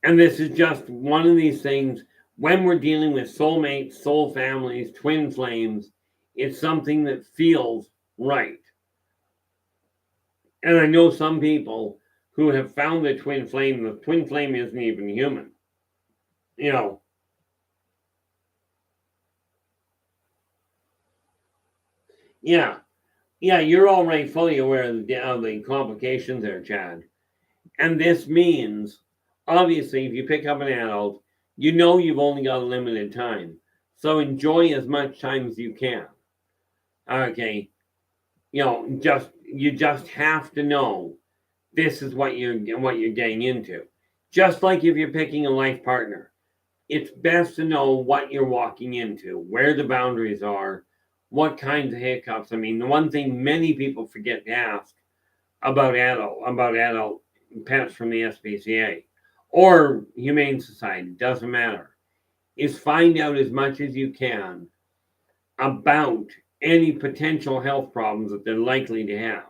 And this is just one of these things when we're dealing with soulmates, soul families, twin flames, it's something that feels right. And I know some people who have found the twin flame isn't even human. Yeah, you're already fully aware of the complications there, Chad. And this means, obviously, if you pick up an adult, you know you've only got a limited time. So enjoy as much time as you can. Okay. You just have to know this is what you're getting into. Just like if you're picking a life partner, it's best to know what you're walking into, where the boundaries are, what kinds of hiccups. I mean, the one thing many people forget to ask about adult pets from the SPCA or Humane Society, doesn't matter, is find out as much as you can about any potential health problems that they're likely to have.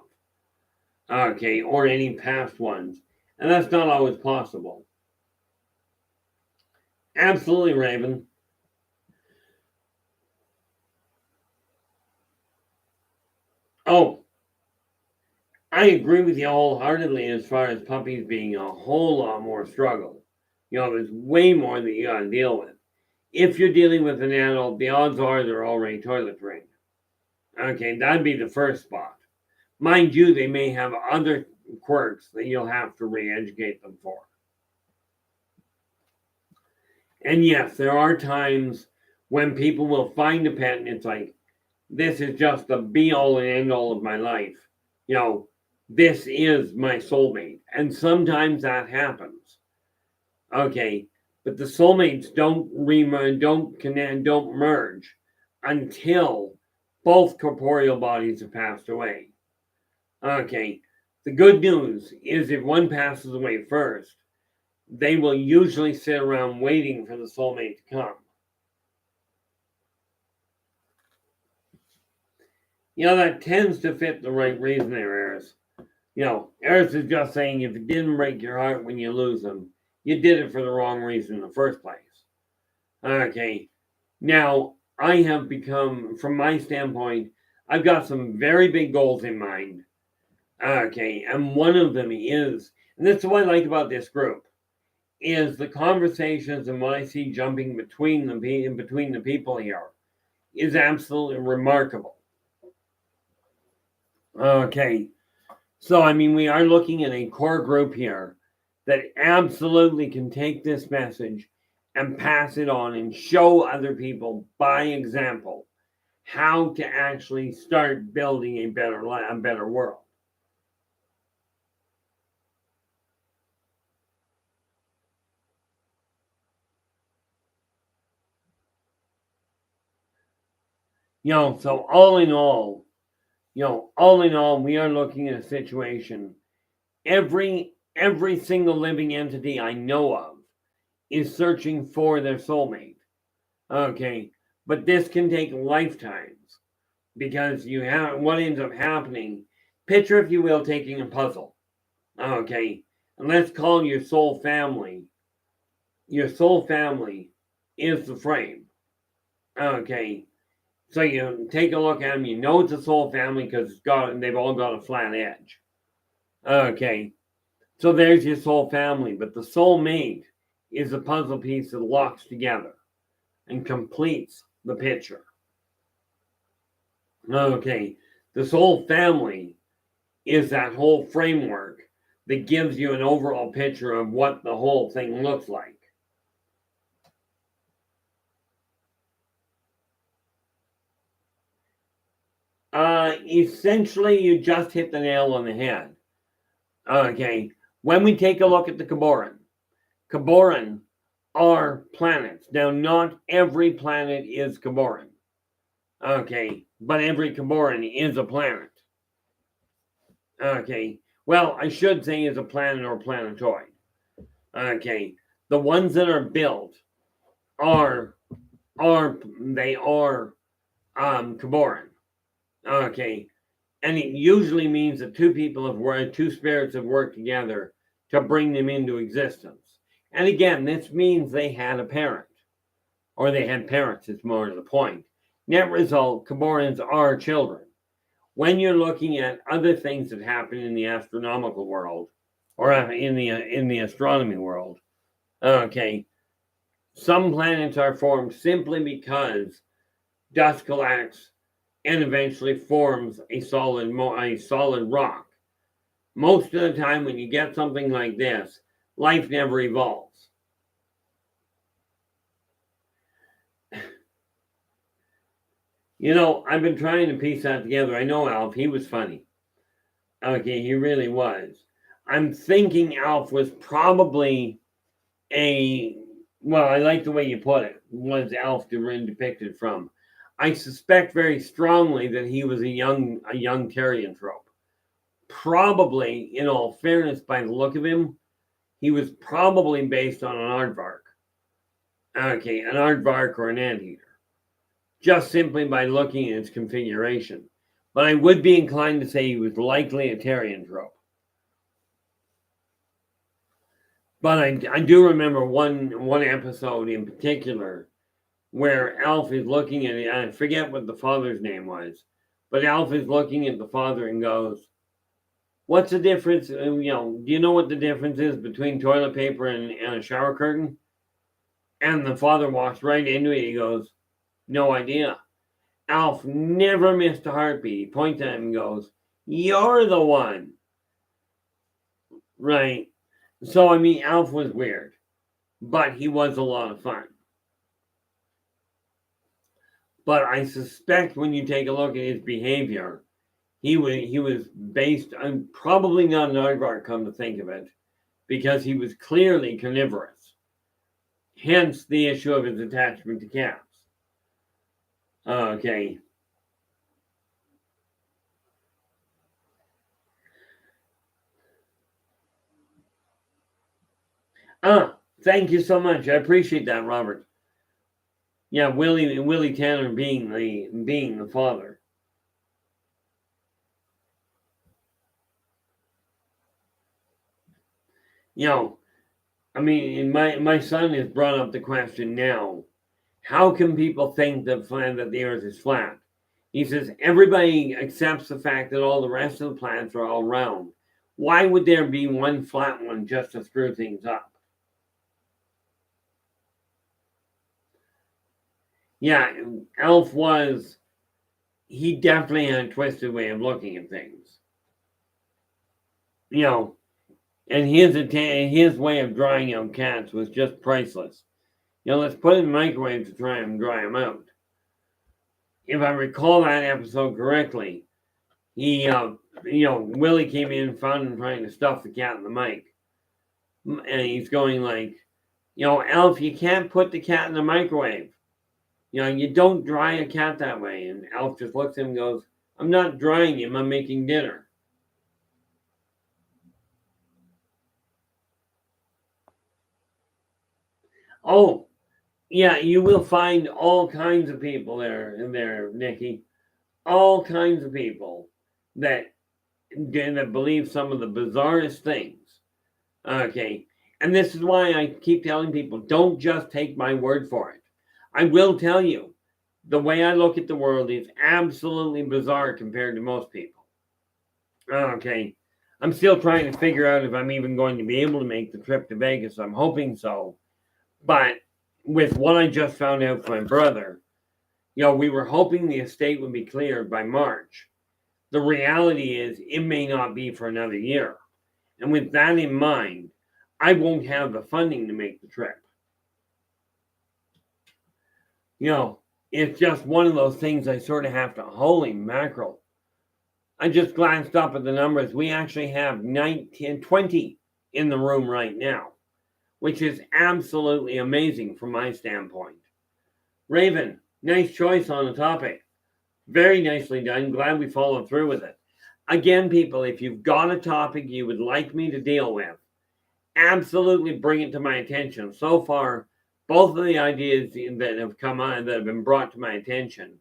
Okay, or any past ones. And that's not always possible. Absolutely, Raven. Oh, I agree with you wholeheartedly as far as puppies being a whole lot more struggle. There's way more that you got to deal with. If you're dealing with an adult, the odds are they're already toilet trained. Okay, that'd be the first spot. Mind you, they may have other quirks that you'll have to re-educate them for. And yes, there are times when people will find a pet and it's like, this is just the be all and end all of my life. This is my soulmate. And sometimes that happens. Okay, but the soulmates don't merge until both corporeal bodies have passed away. Okay, the good news is if one passes away first, they will usually sit around waiting for the soulmate to come. That tends to fit the right reason there, Eris. Eris is just saying if it didn't break your heart when you lose them, you did it for the wrong reason in the first place. Okay, now I have become, from my standpoint, I've got some very big goals in mind. Okay, and one of them is, and that's what I like about this group, is the conversations and what I see jumping between the people here is absolutely remarkable. Okay, so I mean we are looking at a core group here that absolutely can take this message and pass it on and show other people by example how to actually start building a better world. So all in all, we are looking at a situation. Every single living entity I know of is searching for their soulmate. Okay, but this can take lifetimes because what ends up happening. Picture, if you will, taking a puzzle. Okay, and let's call your soul family. Your soul family is the frame. Okay, so you take a look at them. You know it's a soul family because they've all got a flat edge. Okay, so there's your soul family, but the soulmate is a puzzle piece that locks together and completes the picture. Okay, the soul family is that whole framework that gives you an overall picture of what the whole thing looks like. Essentially, you just hit the nail on the head. Okay, when we take a look at the Caboran are planets. Now, not every planet is Caboran. Okay, but every Caboran is a planet. Okay. Well, I should say is a planet or planetoid. Okay. The ones that are built are Caboran. Okay. And it usually means that two spirits have worked together to bring them into existence. And again, this means they had a parent, or they had parents, it's more to the point. Net result, Caborans are children. When you're looking at other things that happen in the astronomical world, or in the astronomy world, okay, some planets are formed simply because dust collects and eventually forms a solid rock. Most of the time when you get something like this, life never evolves. You know, I've been trying to piece that together. I know Alf, he was funny. Okay, he really was. I'm thinking Alf was probably well, I like the way you put it, was Alf depicted from. I suspect very strongly that he was a young Therianthrope. Probably, in all fairness, by the look of him, he was probably based on an aardvark. Okay, an aardvark or an anteater. Just simply by looking at its configuration. But I would be inclined to say he was likely a Therianthrope. But I do remember one episode in particular where Alf is looking at it. I forget what the father's name was, but Alf is looking at the father and goes, "What's the difference? Do you know what the difference is between toilet paper and a shower curtain?" And the father walks right into it. He goes, "No idea." Alf never missed a heartbeat. He points at him and goes, "You're the one." Right. So, I mean, Alf was weird, but he was a lot of fun. But I suspect when you take a look at his behavior, he was based on probably not an aardvark, come to think of it, because he was clearly carnivorous. Hence the issue of his attachment to cats. Okay. Thank you so much. I appreciate that, Robert. Yeah, Willie Tanner being the father. I mean, my son has brought up the question now. How can people think that the Earth is flat? He says everybody accepts the fact that all the rest of the planets are all round. Why would there be one flat one just to screw things up? Yeah, Alf he definitely had a twisted way of looking at things. And his way of drying out cats was just priceless. Let's put it in the microwave to try and dry them out. If I recall that episode correctly, Willie came in and found him trying to stuff the cat in the mic. And he's going like, Alf, you can't put the cat in the microwave. You don't dry a cat that way. And Alf just looks at him and goes, I'm not drying him, I'm making dinner. Oh, yeah, you will find all kinds of people there, Nikki. All kinds of people that believe some of the bizarrest things. Okay. And this is why I keep telling people, don't just take my word for it. I will tell you, the way I look at the world is absolutely bizarre compared to most people. Okay. I'm still trying to figure out if I'm even going to be able to make the trip to Vegas. I'm hoping so. But with what I just found out from my brother, we were hoping the estate would be cleared by March. The reality is it may not be for another year. And with that in mind, I won't have the funding to make the trip. It's just one of those things I sort of have to, holy mackerel. I just glanced up at the numbers. We actually have 20 in the room right now, which is absolutely amazing from my standpoint. Raven, nice choice on the topic. Very nicely done. Glad we followed through with it. Again, people, if you've got a topic you would like me to deal with, absolutely bring it to my attention. So far, both of the ideas that have come on, that have been brought to my attention,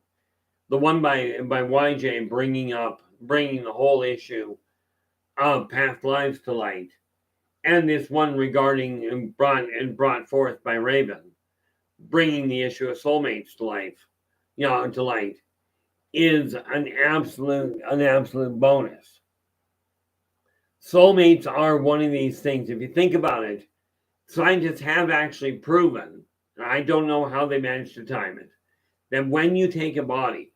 the one by YJ bringing the whole issue of past lives to light, and this one regarding and brought forth by Raven, bringing the issue of soulmates to life, to light, is an absolute bonus. Soulmates are one of these things. If you think about it, scientists have actually proven, and I don't know how they managed to time it, that when you take a body,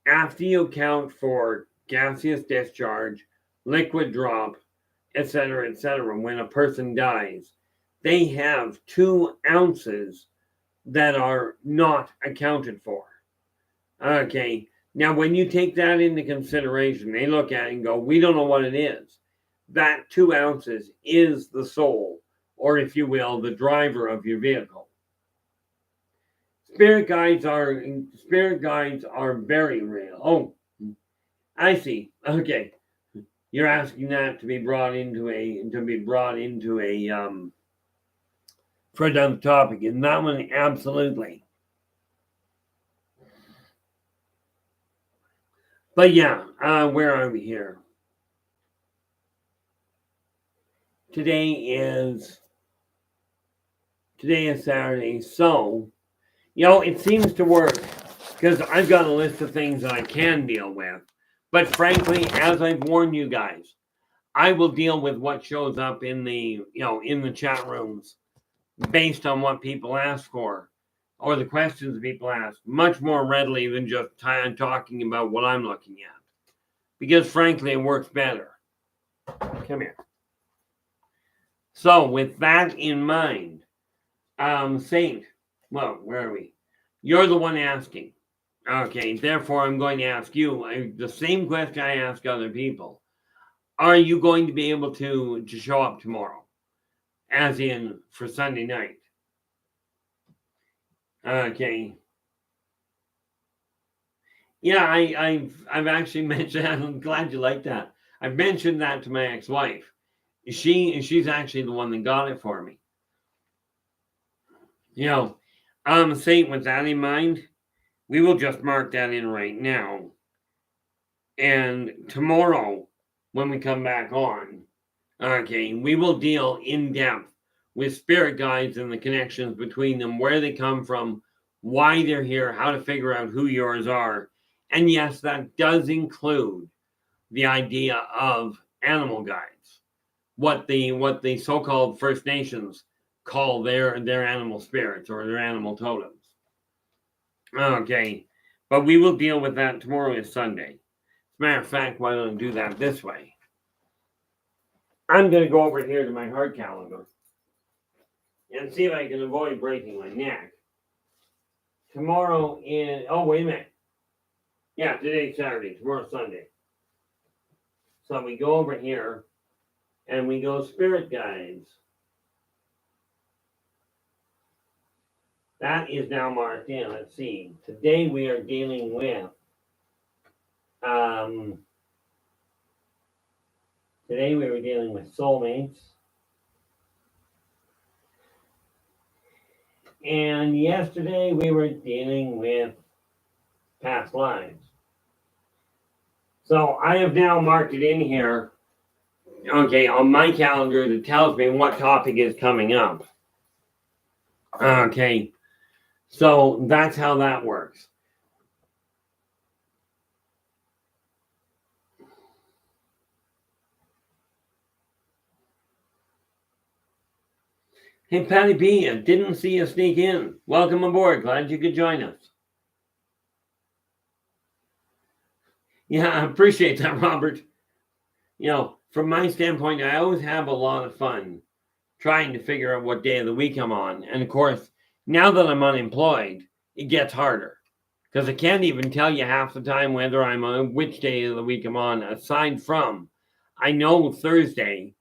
after you account for gaseous discharge, liquid drop, etc., when a person dies, they have 2 ounces that are not accounted for. Okay, now when you take that into consideration, they look at it and go, we don't know what it is. That 2 ounces is the soul, or if you will, the driver of your vehicle. Spirit guides are very real. Oh, I see. Okay, you're asking that to be brought into a for another topic, and that one absolutely. But yeah, where are we here? Today is Saturday, so it seems to work because I've got a list of things that I can deal with. But frankly, as I've warned you guys, I will deal with what shows up in the chat rooms based on what people ask for or the questions people ask much more readily than just talking about what I'm looking at. Because frankly, it works better. Come here. So with that in mind, Saint, well, where are we? You're the one asking. Okay, therefore I'm going to ask you the same question I ask other people. Are you going to be able to show up tomorrow? As in for Sunday night. Okay. Yeah, I've actually mentioned that. I'm glad you like that. I've mentioned that to my ex-wife. She's actually the one that got it for me. Saint, with that in mind, we will just mark that in right now. And tomorrow, when we come back on, okay, we will deal in depth with spirit guides and the connections between them, where they come from, why they're here, how to figure out who yours are. And yes, that does include the idea of animal guides, what the so-called First Nations call their animal spirits or their animal totems. Okay, but we will deal with that tomorrow. Is Sunday. As a matter of fact, why don't I do that this way? I'm going to go over here to my heart calendar and see if I can avoid breaking my neck. Tomorrow is, oh, wait a minute. Yeah, today's Saturday, tomorrow's Sunday. So we go over here and we go spirit guides. That is now marked in. Let's see. Today we are dealing with today we were dealing with soulmates. And yesterday we were dealing with past lives. So I have now marked it in here, okay, on my calendar that tells me what topic is coming up. Okay, so that's how that works. Hey, Patty B, I didn't see you sneak in. Welcome aboard. Glad you could join us. Yeah, I appreciate that, Robert. From my standpoint, I always have a lot of fun trying to figure out what day of the week I'm on. And of course, now that I'm unemployed, it gets harder because I can't even tell you half the time whether I'm on which day of the week I'm on, aside from I know Thursday,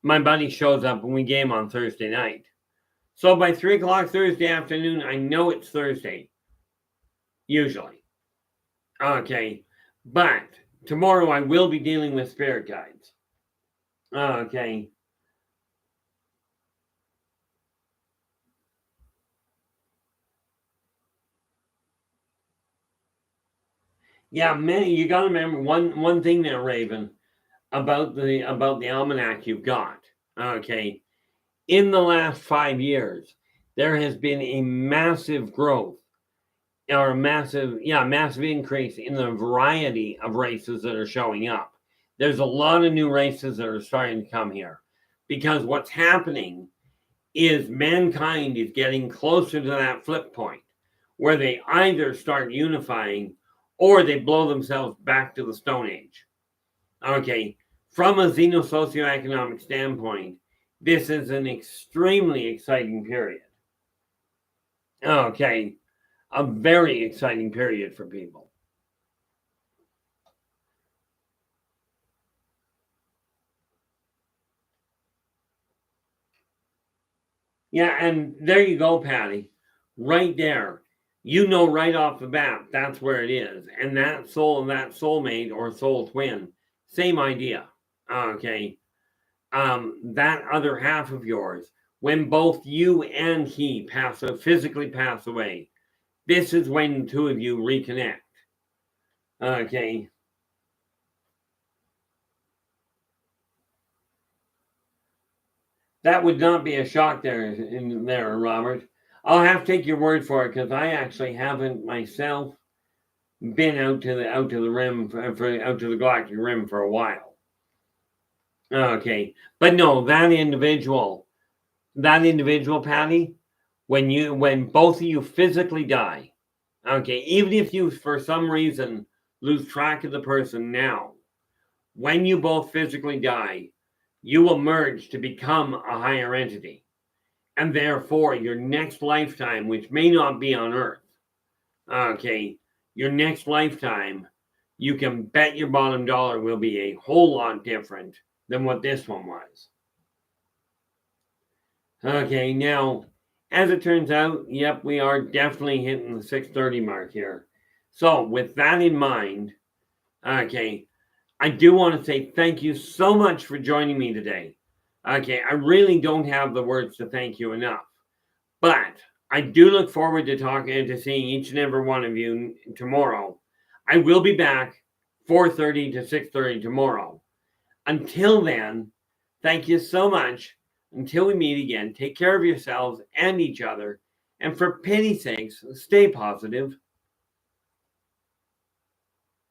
my buddy shows up and we game on Thursday night. So by 3 o'clock Thursday afternoon, I know it's Thursday, usually. Okay. But tomorrow I will be dealing with spirit guides. Okay. Yeah, man, you got to remember one thing there, Raven, about the almanac you've got. Okay. In the last 5 years, there has been a massive growth or a massive increase in the variety of races that are showing up. There's a lot of new races that are starting to come here because what's happening is mankind is getting closer to that flip point where they either start unifying or they blow themselves back to the Stone Age. Okay, from a xenosocioeconomic standpoint, this is an extremely exciting period. Okay, a very exciting period for people. Yeah, and there you go, Patty. Right there. You know right off the bat that's where it is. And that soul and that soulmate or soul twin, same idea. Okay. That other half of yours, when both you and he physically pass away, this is when the two of you reconnect. Okay. That would not be a shock there, Robert. I'll have to take your word for it because I actually haven't myself been out to the rim out to the galactic rim for a while. Okay, but no, that individual, Patty, when both of you physically die, okay, even if you for some reason lose track of the person now, when you both physically die, you will merge to become a higher entity, and therefore your next lifetime, which may not be on Earth, okay, your next lifetime, you can bet your bottom dollar will be a whole lot different than what this one was. Okay, now, as it turns out, yep, we are definitely hitting the 6:30 mark here. So, with that in mind, okay, I do want to say thank you so much for joining me today. Okay, I really don't have the words to thank you enough, but I do look forward to talking to seeing each and every one of you tomorrow. I will be back 4:30 to 6:30 tomorrow. Until then, thank you so much. Until we meet again, take care of yourselves and each other. And for pity's sakes, stay positive.